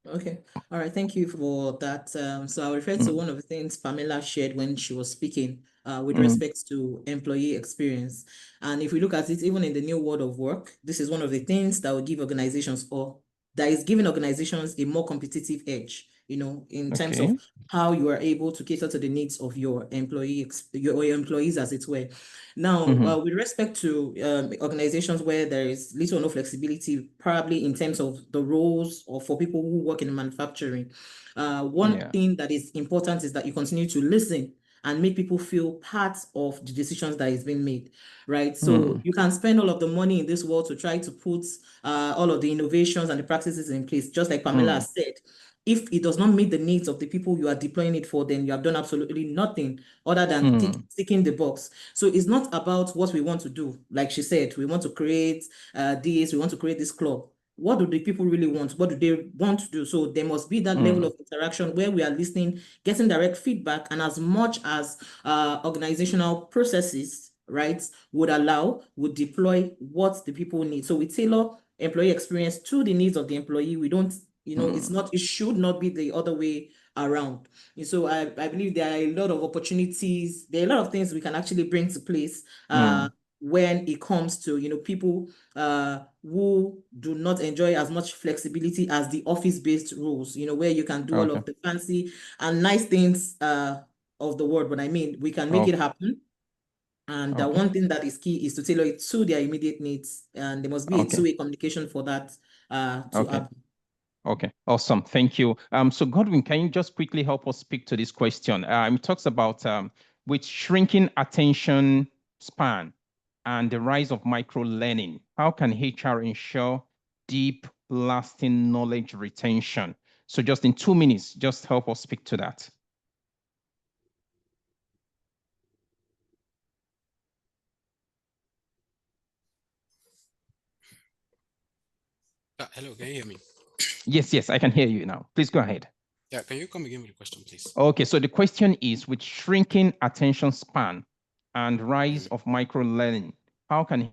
Okay. All right. Thank you for that. So I'll refer to one of the things Pamela shared when she was speaking with respect to employee experience. And if we look at it, even in the new world of work, this is one of the things that will give organizations, or that is giving organizations, a more competitive edge, in terms of how you are able to cater to the needs of your your employees, as it were. Now, with respect to organizations where there is little or no flexibility, probably in terms of the roles or for people who work in manufacturing, one thing that is important is that you continue to listen and make people feel part of the decisions that is being made, right? So you can spend all of the money in this world to try to put all of the innovations and the practices in place, just like Pamela said. If it does not meet the needs of the people you are deploying it for, then you have done absolutely nothing other than ticking the box. So it's not about what we want to do. Like she said, we want to create this, we want to create this club. what do the people really want? What do they want to do? So there must be that level of interaction where we are listening, getting direct feedback, and as much as organizational processes, right, would deploy what the people need. So we tailor employee experience to the needs of the employee. We don't, it should not be the other way around. And so I believe there are a lot of opportunities, there are a lot of things we can actually bring to place when it comes to, people who do not enjoy as much flexibility as the office-based roles, where you can do all of the fancy and nice things of the world. But I mean, we can make it happen. And the one thing that is key is to tailor it to their immediate needs. And there must be a two-way communication for that to happen. Okay, awesome. Thank you. So Godwin, can you just quickly help us speak to this question? It talks about with shrinking attention span and the rise of micro-learning, how can HR ensure deep, lasting knowledge retention? So just in 2 minutes, just help us speak to that. Hello, can you hear me? Yes, I can hear you now. Please go ahead. Yeah, can you come again with the question, please? Okay, so the question is, with shrinking attention span and rise of micro-learning, how can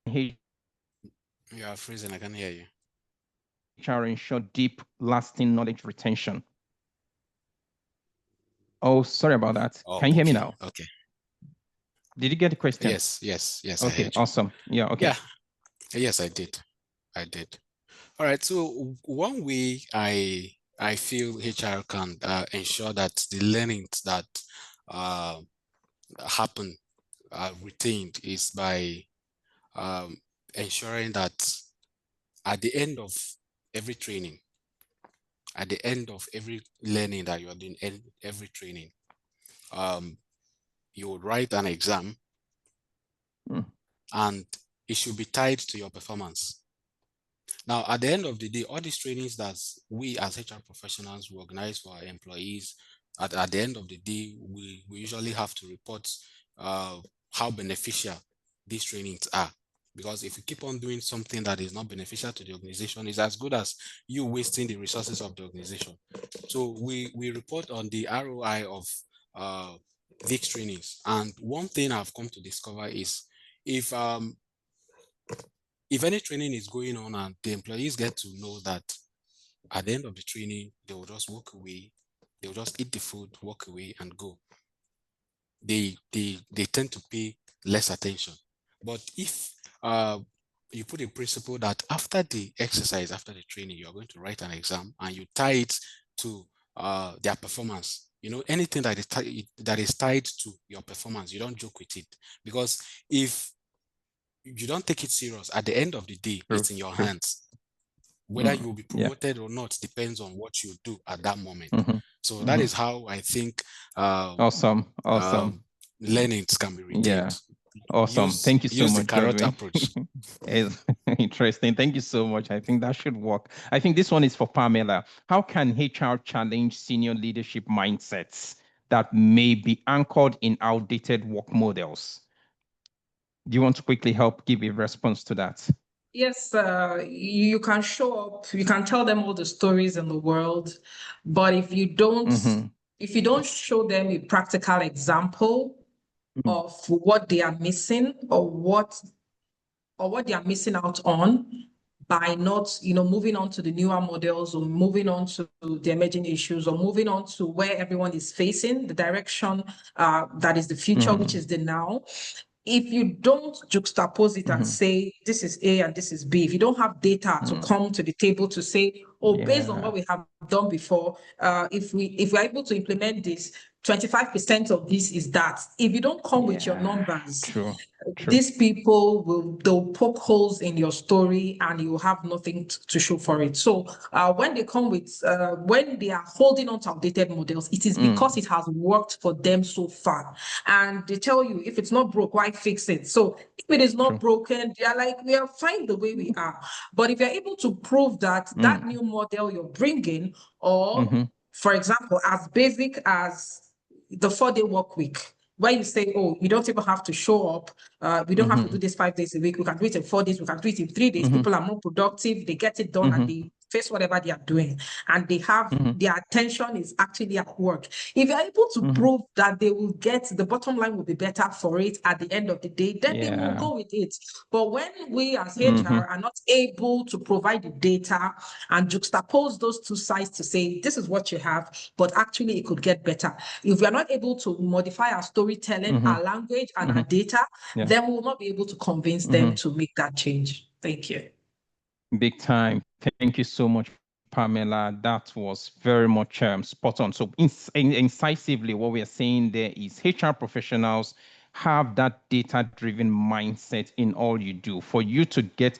You are freezing, I can hear you. HR ensure deep, lasting knowledge retention? Oh, sorry about that. Oh, can you hear me now? Okay. Did you get the question? Yes. Okay, I heard you. awesome. Yeah, okay. Yeah. Yes, I did. All right. So one way I feel HR can ensure that the learnings that happen are retained is by ensuring that at the end of every training, at the end of every learning that you are doing, every training, you would write an exam, and it should be tied to your performance. Now, at the end of the day, all these trainings that we as HR professionals will organize for our employees, at the end of the day, we usually have to report how beneficial these trainings are. Because if you keep on doing something that is not beneficial to the organization, it's as good as you wasting the resources of the organization. So we report on the ROI of these trainings. And one thing I've come to discover is if any training is going on and the employees get to know that at the end of the training, they will just walk away, they will just eat the food, walk away and go. They tend to pay less attention. But if you put a principle that after the exercise, after the training, you're going to write an exam and you tie it to their performance. Anything that is tied to your performance, you don't joke with it. Because if you don't take it serious, at the end of the day, it's in your hands. Whether you'll be promoted or not depends on what you do at that moment. So that is how I think awesome learnings can be retained. Yeah, awesome. Thank you so much, Use the carrot Godwin. approach. It's interesting. Thank you so much. I think that should work. I think this one is for Pamela. How can HR challenge senior leadership mindsets that may be anchored in outdated work models? Do you want to quickly help give a response to that? Yes, you can show up, you can tell them all the stories in the world, but if you don't show them a practical example of what they are missing or what they are missing out on by not, moving on to the newer models or moving on to the emerging issues or moving on to where everyone is facing, the direction that is the future, which is the now. If you don't juxtapose it and say, this is A and this is B, if you don't have data to come to the table to say, based on what we have done before, if we're able to implement this, 25% of this is that. If you don't come with your numbers, these people they'll poke holes in your story and you have nothing to show for it. So when they come with, when they are holding on to outdated models, it is because it has worked for them so far. And they tell you, if it's not broke, why fix it? So if it is not broken, they are like, we are fine the way we are. But if you're able to prove that that new model you're bringing, or for example, as basic as the 4-day work week, where you say, oh, you don't even have to show up. We don't have to do this 5 days a week. We can do it in 4 days. We can do it in 3 days. People are more productive. They get it done and they face whatever they are doing. And they have their attention is actually at work. If you're able to prove that they will get, the bottom line will be better for it at the end of the day, then they will go with it. But when we as HR are not able to provide the data and juxtapose those two sides to say, this is what you have, but actually it could get better. If we are not able to modify our storytelling, our language, and our data, then we will not be able to convince them to make that change. Thank you. Big time. Thank you so much, Pamela. That was very much spot on. So incisively, what we are saying there is HR professionals have that data-driven mindset in all you do. For you to get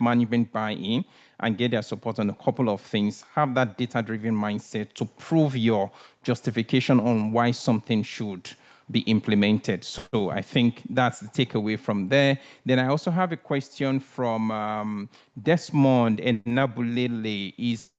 management buy-in and get their support on a couple of things, have that data-driven mindset to prove your justification on why something should be implemented. So I think that's the takeaway from there. Then I also have a question from Desmond and Nabulele. Is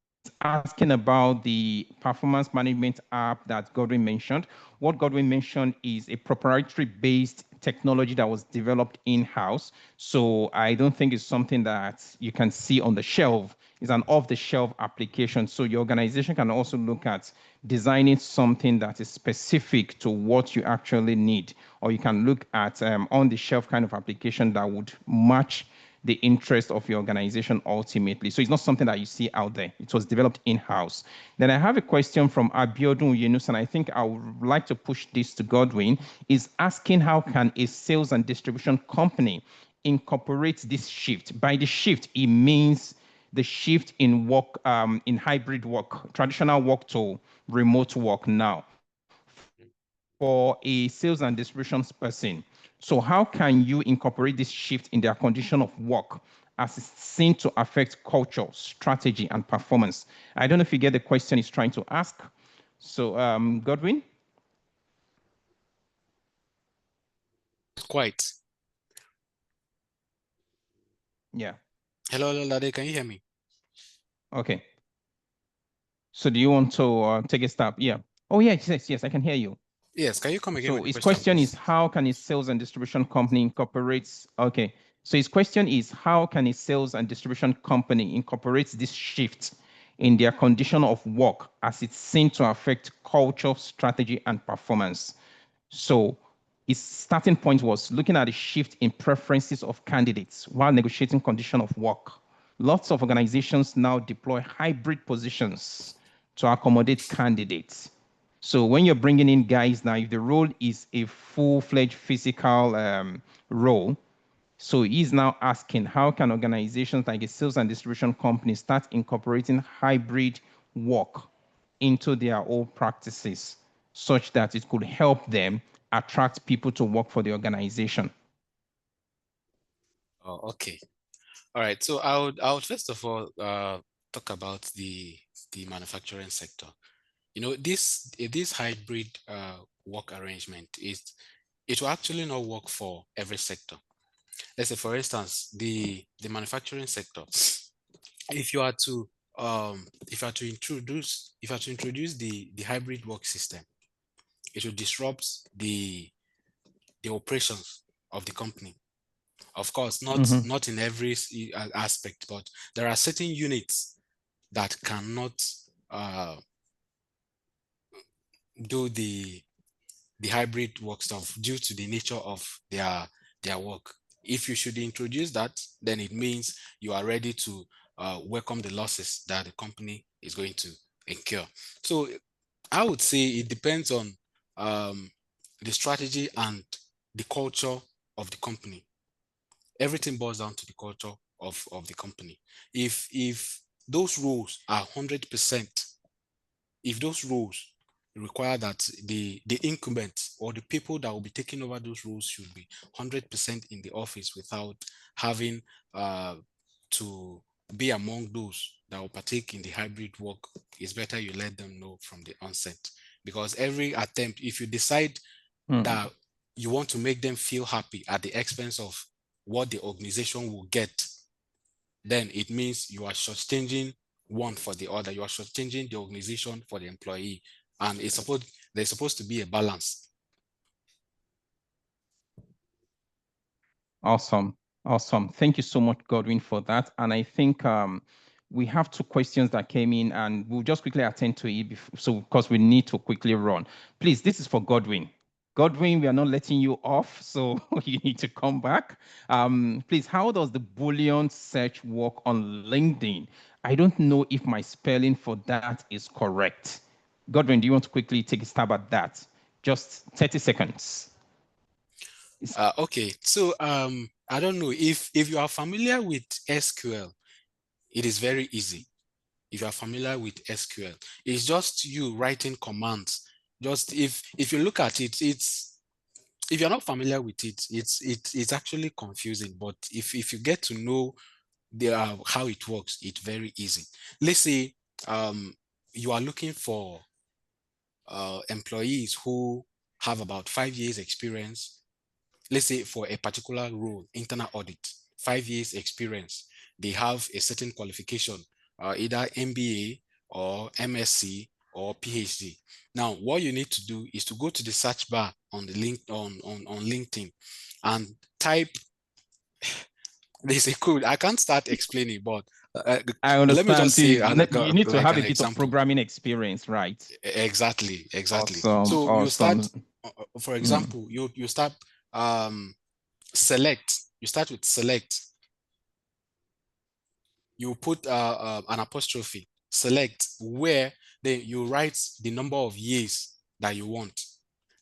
asking about the performance management app that Godwin mentioned. What Godwin mentioned is a proprietary-based technology that was developed in-house. So I don't think it's something that you can see on the shelf. It's an off-the-shelf application. So your organization can also look at designing something that is specific to what you actually need. Or you can look at on-the-shelf kind of application that would match the interest of your organization ultimately. So it's not something that you see out there. It was developed in-house. Then I have a question from Abiodun Yunus, and I think I would like to push this to Godwin, is asking how can a sales and distribution company incorporate this shift? By the shift, it means the shift in work, in hybrid work, traditional work to remote work now for a sales and distribution person. So how can you incorporate this shift in their condition of work as it's seen to affect culture, strategy, and performance? I don't know if you get the question he's trying to ask. So Godwin? Quite. Yeah. Hello, Lade, can you hear me? Okay. So do you want to take a step? Yeah. Oh, yeah, yes, I can hear you. Yes, can you come again? So his question is, how can a sales and distribution company incorporate? Okay. So his question is, how can a sales and distribution company incorporate this shift in their condition of work as it's seen to affect culture, strategy, and performance? So his starting point was looking at the shift in preferences of candidates while negotiating condition of work. Lots of organizations now deploy hybrid positions to accommodate candidates. So when you're bringing in guys now, if the role is a full-fledged physical role, so he's now asking, how can organizations like a sales and distribution company start incorporating hybrid work into their own practices such that it could help them attract people to work for the organization? Oh, okay. All right. So I would first of all talk about the manufacturing sector. You know, this hybrid work arrangement it will actually not work for every sector. Let's say, for instance, the manufacturing sector. If you are to introduce the hybrid work system, it will disrupt the operations of the company. Of course, not in every aspect, but there are certain units that cannot do the hybrid work stuff due to the nature of their work. If you should introduce that, then it means you are ready to welcome the losses that the company is going to incur. So I would say it depends on the strategy and the culture of the company. Everything boils down to the culture of the company. If those rules are 100%, if those rules require that the incumbents or the people that will be taking over those roles should be 100% in the office without having to be among those that will partake in the hybrid work, it's better you let them know from the onset. Because every attempt, if you decide that you want to make them feel happy at the expense of what the organization will get, then it means you are shortchanging one for the other. You are shortchanging the organization for the employee. And there's supposed to be a balance. Awesome. Awesome. Thank you so much, Godwin, for that. And I think we have 2 questions that came in, and we'll just quickly attend to it because we need to quickly run. Please, this is for Godwin. Godwin, we are not letting you off, so you need to come back. Please, how does the Boolean search work on LinkedIn? I don't know if my spelling for that is correct. Godwin, do you want to quickly take a stab at that? Just 30 seconds. Okay, so I don't know if you are familiar with SQL, it is very easy. If you are familiar with SQL, it's just you writing commands. Just if you look at it, it's if you're not familiar with it, it's actually confusing. But if you get to know how it works, it's very easy. Let's say you are looking for employees who have about 5 years experience. Let's say for a particular role, internal audit, 5 years experience, they have a certain qualification, either MBA or MSc or PhD. Now, what you need to do is to go to the search bar on the link on LinkedIn and type. There's a code. I can't start explaining, but I understand. let me just say, you need to have a bit example. of programming experience, right? Exactly. Awesome, So awesome. you start, for example, you start select. You start with select. You put an apostrophe, select, where then you write the number of years that you want.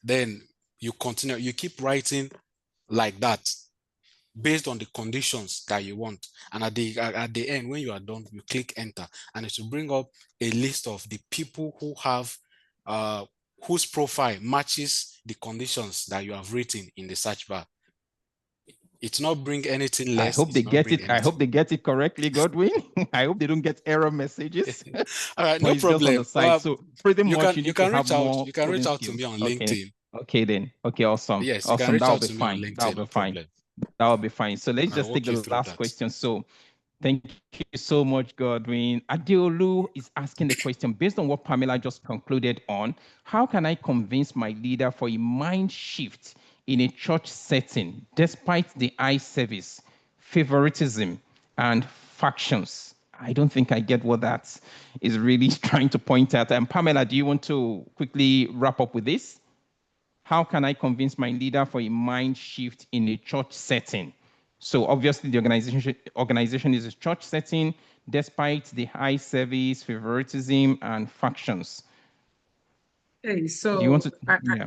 Then you continue, you keep writing like that based on the conditions that you want. And at the end, when you are done, you click enter, and it will bring up a list of the people who have whose profile matches the conditions that you have written in the search bar. It's not bring anything less. I hope they get it. I hope they get it correctly, Godwin. I hope they don't get error messages. All right, no problem. On the site. So pretty much you can reach out. You can reach out to me on LinkedIn. Okay then. Okay, awesome. Yes, awesome. You can reach That'll out be to fine. Me on LinkedIn, That'll be fine. Problem. That'll be fine. So let's just take the last question. So thank you so much, Godwin. Adeolu is asking the question, based on what Pamela just concluded on, how can I convince my leader for a mind shift in a church setting, despite the eye service, favoritism, and factions? I don't think I get what that is really trying to point at. And Pamela, do you want to quickly wrap up with this? How can I convince my leader for a mind shift in a church setting? So obviously the organization is a church setting, despite the high service, favoritism, and factions. Okay, so do you want to?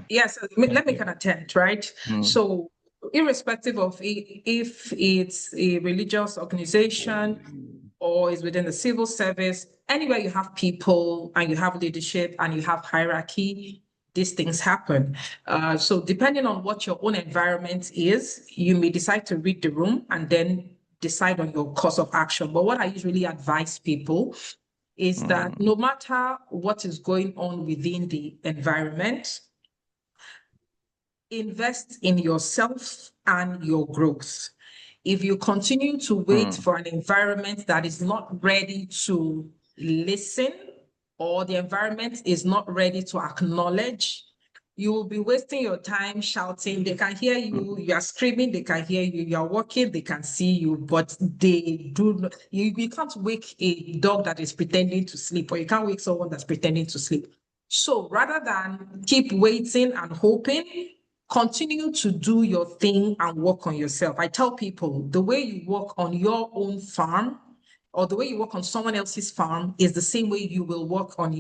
Yes, let me kind of attempt, right? So irrespective of if it's a religious organization or is within the civil service, anywhere you have people and you have leadership and you have hierarchy, these things happen. So depending on what your own environment is, you may decide to read the room and then decide on your course of action. But what I usually advise people is that no matter what is going on within the environment, invest in yourself and your growth. If you continue to wait for an environment that is not ready to listen, or the environment is not ready to acknowledge, you will be wasting your time shouting. They can hear you, you are screaming, they can hear you, you are walking, they can see you, but they do not, you can't wake a dog that is pretending to sleep, or you can't wake someone that's pretending to sleep. So rather than keep waiting and hoping, continue to do your thing and work on yourself. I tell people the way you work on your own farm or the way you work on someone else's farm is the same way you will work on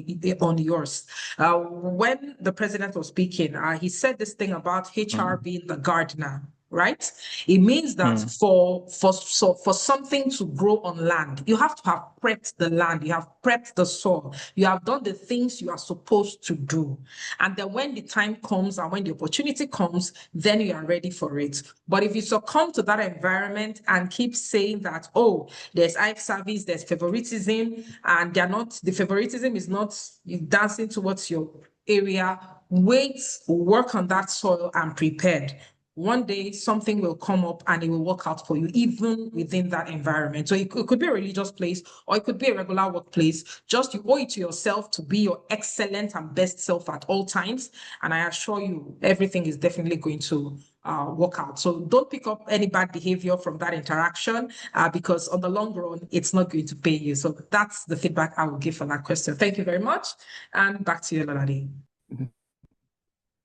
yours. When the president was speaking, he said this thing about HR being the gardener, right? It means that for something to grow on land, you have to have prepped the land, you have prepped the soil, you have done the things you are supposed to do. And then when the time comes and when the opportunity comes, then you are ready for it. But if you succumb to that environment and keep saying that, oh, there's eye service, there's favoritism, and the favoritism is not dancing towards your area, wait, work on that soil and prepared. One day something will come up and it will work out for you, even within that environment. So it could be a religious place or it could be a regular workplace. Just you owe it to yourself to be your excellent and best self at all times. And I assure you, everything is definitely going to work out. So don't pick up any bad behavior from that interaction because on the long run, it's not going to pay you. So that's the feedback I will give for that question. Thank you very much. And back to you, Lolade.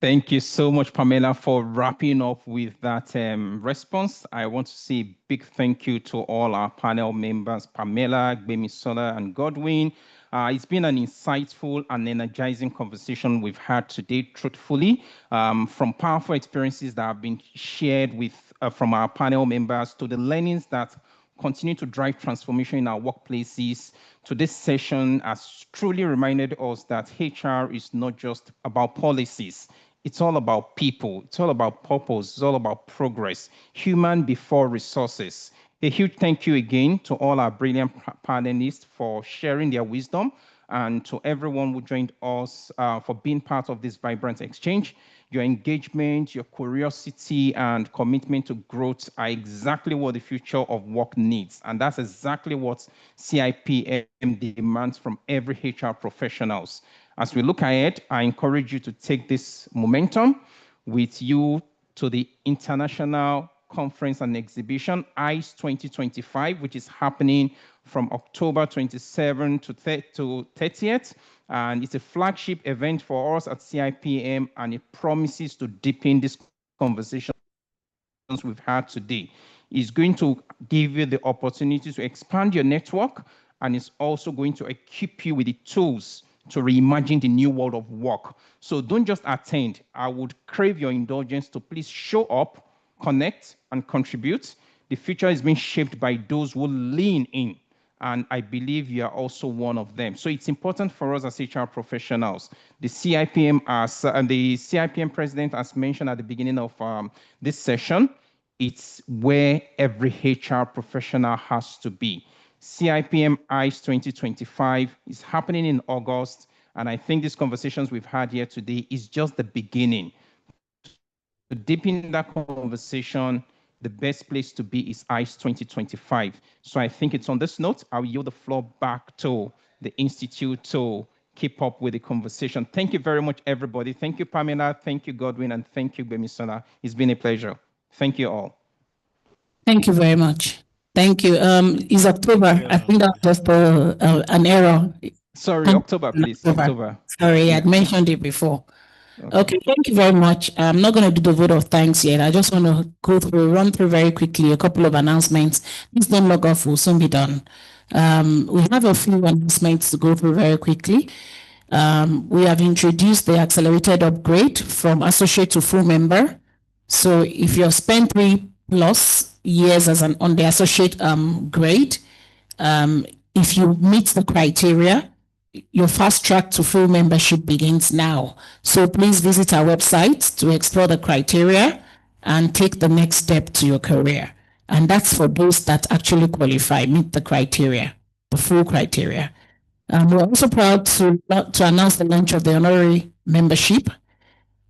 Thank you so much, Pamela, for wrapping up with that response. I want to say a big thank you to all our panel members, Pamela, Gbemisola, and Godwin. It's been an insightful and energizing conversation we've had today, truthfully, from powerful experiences that have been shared with from our panel members to the learnings that continue to drive transformation in our workplaces. To this session has truly reminded us that HR is not just about policies. It's all about people. It's all about purpose. It's all about progress. Human before resources. A huge thank you again to all our brilliant panelists for sharing their wisdom and to everyone who joined us for being part of this vibrant exchange. Your engagement, your curiosity, and commitment to growth are exactly what the future of work needs. And that's exactly what CIPM demands from every HR professionals. As we look ahead, I encourage you to take this momentum with you to the International Conference and Exhibition, ICE 2025, which is happening from October 27 to 30th. And it's a flagship event for us at CIPM, and it promises to deepen this conversation we've had today. It's going to give you the opportunity to expand your network, and it's also going to equip you with the tools to reimagine the new world of work. So don't just attend. I would crave your indulgence to please show up, connect, and contribute. The future is being shaped by those who lean in, and I believe you are also one of them. So it's important for us as HR professionals. The CIPM president, as mentioned at the beginning of this session, it's where every HR professional has to be. CIPM ICE 2025 is happening in August, and I think these conversations we've had here today is just the beginning. To deepen that conversation, the best place to be is ICE 2025. So I think it's on this note, I'll yield the floor back to the Institute to keep up with the conversation. Thank you very much, everybody. Thank you, Pamela. Thank you, Godwin. And thank you, Gbemisola. It's been a pleasure. Thank you all. Thank you very much. Thank you. Is October? Yeah. I think that's just an error. Sorry, October, please. October. Sorry, I'd mentioned it before. Okay, thank you very much. I'm not going to do the vote of thanks yet. I just want to run through very quickly a couple of announcements. Please don't log off, we'll soon be done. We have a few announcements to go through very quickly. We have introduced the accelerated upgrade from associate to full member. So if you've spent 3+ years as on the associate grade, if you meet the criteria, your fast track to full membership begins now. So please visit our website to explore the criteria and take the next step to your career. And that's for those that actually qualify, meet the criteria, the full criteria. We're also proud to announce the launch of the honorary membership.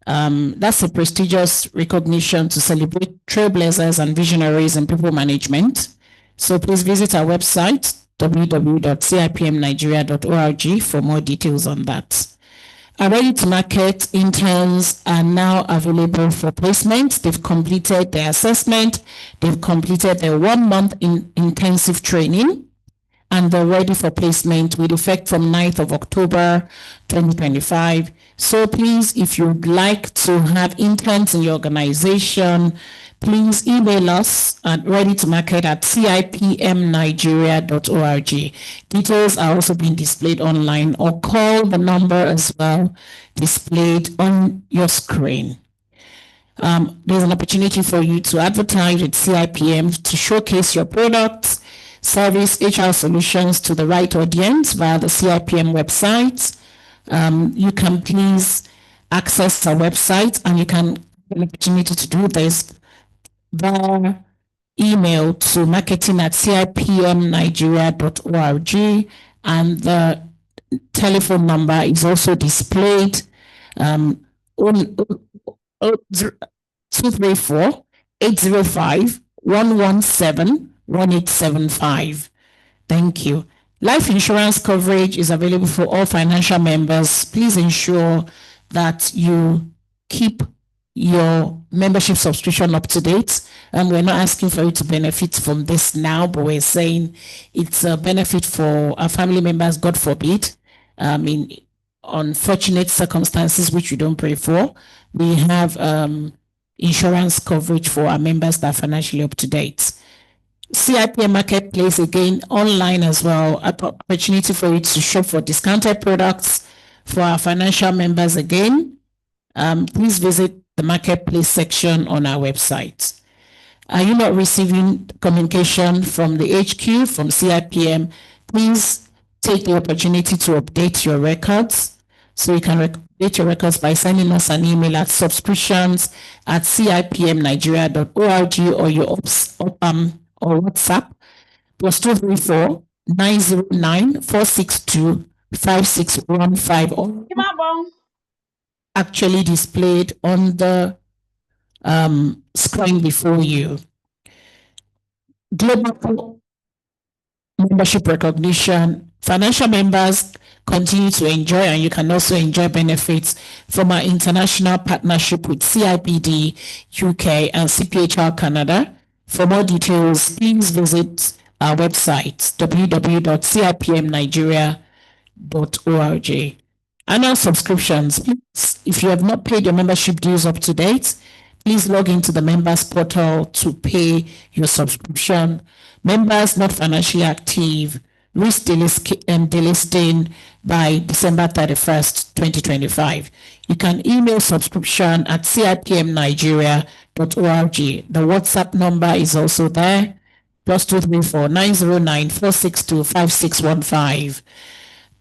That's a prestigious recognition to celebrate trailblazers and visionaries in people management. So please visit our website, www.cipmnigeria.org, for more details on that. Our ready-to-market interns are now available for placement. They've completed their assessment. They've completed their 1-month intensive training, and they're ready for placement with effect from 9th of October 2025. So please, if you'd like to have interns in your organization, please email us at readytomarket@cipmnigeria.org. Details are also being displayed online, or call the number as well displayed on your screen. There's an opportunity for you to advertise with CIPM to showcase your products, service, HR solutions to the right audience via the CIPM website. You can please access our website, and you can have an opportunity to do this via email to marketing@cipmnigeria.org, and the telephone number is also displayed 234-805-117-1875. Thank you. Life insurance coverage is available for all financial members. Please ensure that you keep your membership subscription up to date. And we're not asking for you to benefit from this now, but we're saying it's a benefit for our family members, God forbid, in unfortunate circumstances which we don't pray for. We have insurance coverage for our members that are financially up to date. CIPM Marketplace, again, online as well, opportunity for you to shop for discounted products for our financial members again. Please visit the Marketplace section on our website. Are you not receiving communication from the HQ, from CIPM? Please take the opportunity to update your records. So you can update your records by sending us an email at subscriptions@cipmnigeria.org or your or WhatsApp +234 909 462 5615 actually displayed on the screen before you. Global membership recognition. Financial members continue to enjoy, and you can also enjoy benefits from our international partnership with CIPD UK and CPHR Canada. For more details, please visit our website, www.cipmnigeria.org. Annual subscriptions. Please, if you have not paid your membership dues up to date, please log into the members portal to pay your subscription. Members not financially active, risk delisting by December 31st, 2025. You can email subscription at cipmnigeria.org. The WhatsApp number is also there, +234 909 462 5615.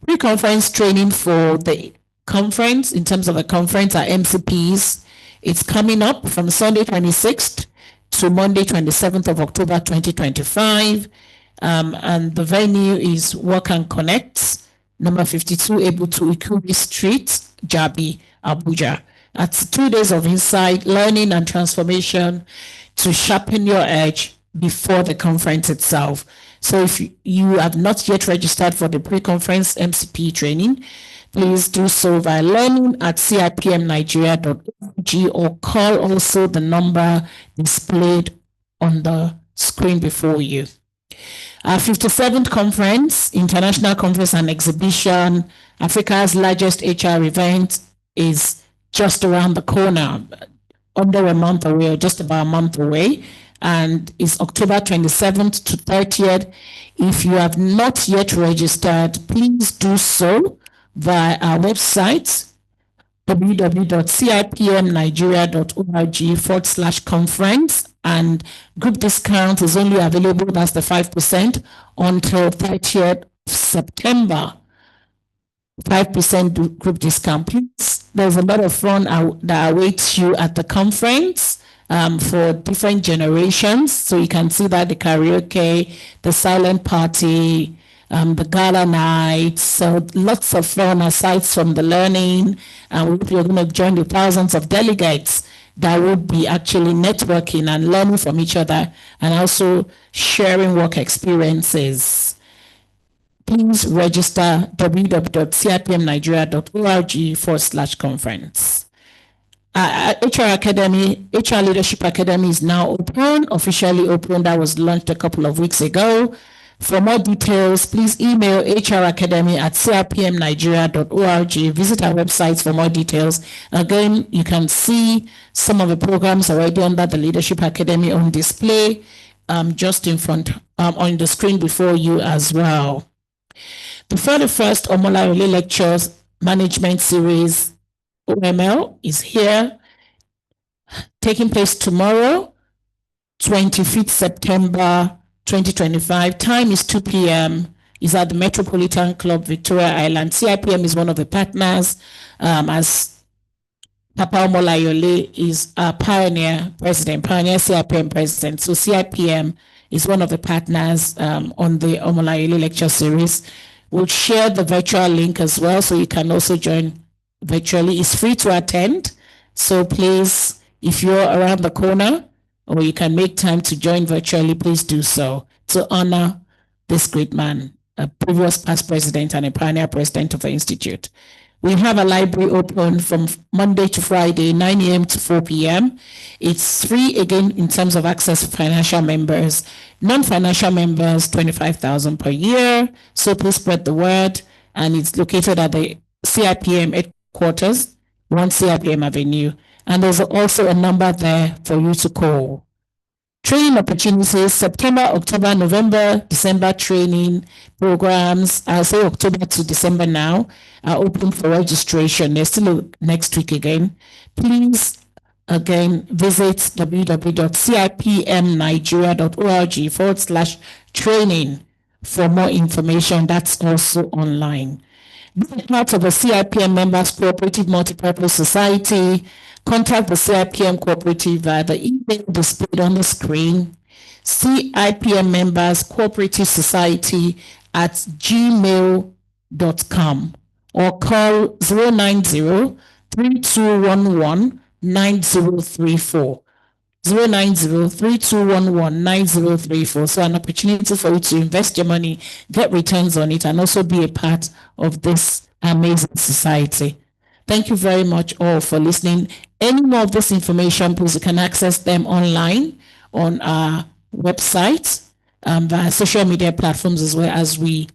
Pre-conference training for the conference, in terms of the conference, are MCPs. It's coming up from Sunday 26th to Monday 27th of October 2025. And the venue is Work and Connect, number 52, Ebutu Ikubi Street, Jabi, Abuja. That's 2 days of insight, learning and transformation to sharpen your edge before the conference itself. So if you have not yet registered for the pre-conference MCP training, please do so by learning@cipmnigeria.org or call also the number displayed on the screen before you. Our 57th conference, International Conference and Exhibition, Africa's largest HR event, is just around the corner, under a month away, or just about a month away, and it's October 27th to 30th. If you have not yet registered, please do so via our website, www.cipmnigeria.org/conference, and group discount is only available, that's the 5%, until 30th September. 5% group discount. Please, there's a lot of fun that awaits you at the conference for different generations. So you can see that the karaoke, the silent party, the gala night. So lots of fun aside from the learning. And we're going to join the thousands of delegates that would be actually networking and learning from each other and also sharing work experiences. Please register www.cipmnigeria.org/conference. HR Leadership Academy is now open, officially open. That was launched a couple of weeks ago. For more details, please email hracademy@cipmnigeria.org. Visit our website for more details. Again, you can see some of the programs already under the Leadership Academy on display, just in front on the screen before you as well. The 31st Omolayole Lectures Management Series, OML, is here, taking place tomorrow, 25th September 2025. Time is 2 p.m. Is at the Metropolitan Club, Victoria Island. CIPM is one of the partners, as Papa Omolayole is a pioneer CIPM president. So CIPM is one of the partners on the Omolayole Lecture Series. We'll share the virtual link as well, so you can also join virtually. It's free to attend. So please, if you're around the corner or you can make time to join virtually, please do so to honor this great man, a previous past president and a pioneer president of the Institute. We have a library open from Monday to Friday, 9 a.m. to 4 p.m. It's free again in terms of access for financial members. Non-financial members, 25,000 per year. So please spread the word. And it's located at the CIPM headquarters, 1 CIPM Avenue. And there's also a number there for you to call. Training opportunities, September, October, November, December training programs, I'll say October to December now, are open for registration. There's still next week again. Please, again, visit www.cipmnigeria.org/training for more information. That's also online. Be part of the CIPM Members Cooperative Multipurpose Society. Contact the CIPM Cooperative via the email displayed on the screen, CIPM Members Cooperative Society at gmail.com, or call 090-3211-9034. 090-3211-9034. So an opportunity for you to invest your money, get returns on it, and also be a part of this amazing society. Thank you very much all for listening. Any more of this information, please, you can access them online on our website, via social media platforms, as well as we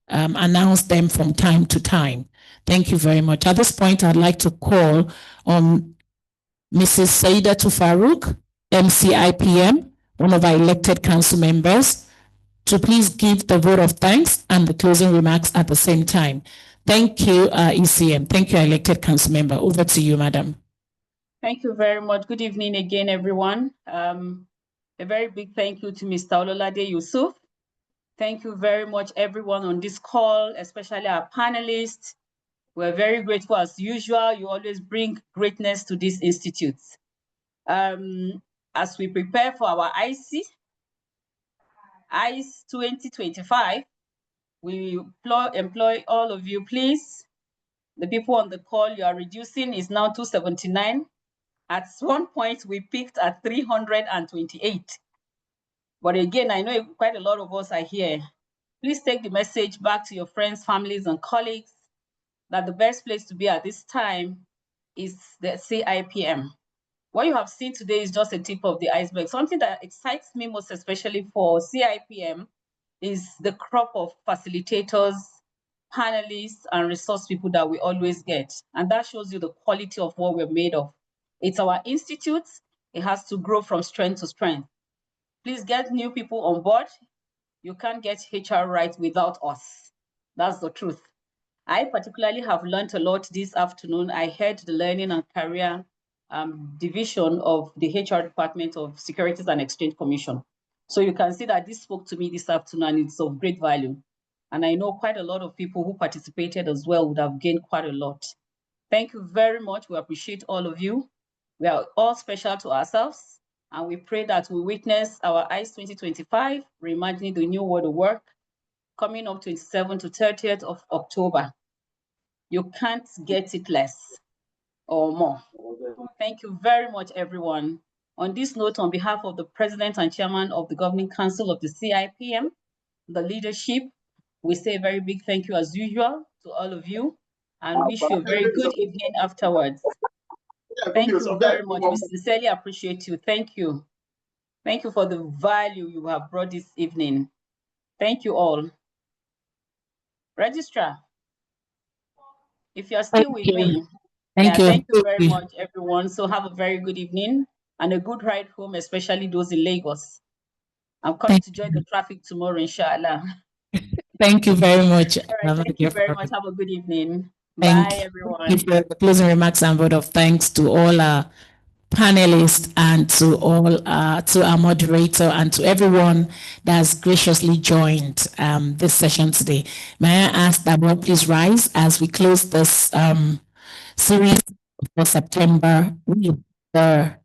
announce them from time to time. Thank you very much. At this point, I'd like to call on Mrs. Saida Tufarouk, MCIPM, one of our elected council members, to please give the vote of thanks and the closing remarks at the same time. Thank you, ECM. Thank you, elected council member. Over to you, madam. Thank you very much. Good evening again, everyone. A very big thank you to Mr. Ololade Yusuf. Thank you very much, everyone on this call, especially our panelists. We're very grateful as usual. You always bring greatness to this institute. As we prepare for our ICE 2025, we employ all of you, please. The people on the call you are reducing is now 279. At one point, we peaked at 328. But again, I know quite a lot of us are here. Please take the message back to your friends, families, and colleagues that the best place to be at this time is the CIPM. What you have seen today is just a tip of the iceberg. Something that excites me most, especially for CIPM, is the crop of facilitators, panelists, and resource people that we always get. And that shows you the quality of what we're made of. It's our institute. It has to grow from strength to strength. Please get new people on board. You can't get HR right without us. That's the truth. I particularly have learned a lot this afternoon. I heard the Learning and Career division of the HR Department of Securities and Exchange Commission. So you can see that this spoke to me this afternoon, and it's of great value. And I know quite a lot of people who participated as well would have gained quite a lot. Thank you very much. We appreciate all of you. We are all special to ourselves, and we pray that we witness our ICE 2025, reimagining the new world of work, coming up 27th to 30th of October. You can't get it less or more. Thank you very much, everyone. On this note, on behalf of the President and Chairman of the Governing Council of the CIPM, the leadership, we say a very big thank you as usual to all of you, and wish you a very good evening afterwards. Thank you very much. We sincerely appreciate you. Thank you. Thank you for the value you have brought this evening. Thank you all. Registrar, if you're still with me. Thank you. Thank you very much, everyone. So have a very good evening and a good ride home, especially those in Lagos. I'm coming to join the traffic tomorrow, inshallah. Thank you very much. All right, thank you very much. Have a good evening. Thank Bye, everyone. you for the closing remarks and vote of thanks to all our panelists and to all to our moderator and to everyone that's graciously joined this session today. May I ask that one please rise as we close this series for September with the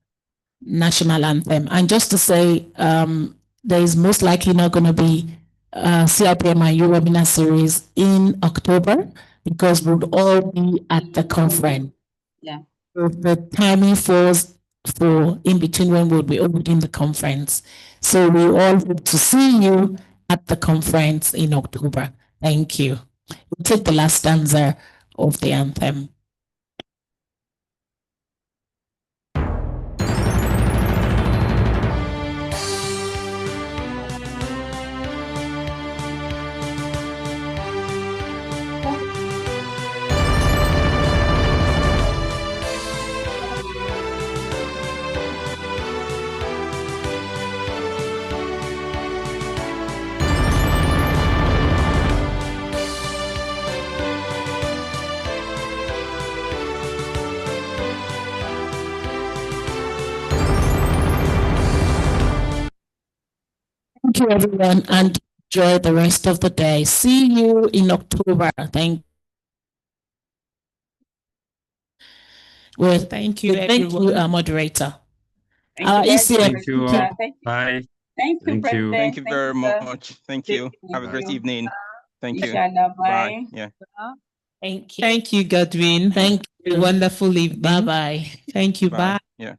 national anthem. And just to say, there is most likely not going to be CIPM YOU Webinar Series in October because we'll all be at the conference. Yeah. So the timing falls for in between when we'll be holding the conference. So we all hope to see you at the conference in October. Thank you. We'll take the last stanza of the anthem. Thank you, everyone, and enjoy the rest of the day. See you in October. Thank you, our moderator. Thank you very ECF. much. Thank you all. Bye. Thank you, Thank you. President. Thank you very sir. much. Thank you. Have a great evening. Thank you. Ishana, Bye. bye. Yeah. Thank you, Godwin. Thank you. Wonderful evening. Bye-bye. Thank you. Bye. Bye. Yeah.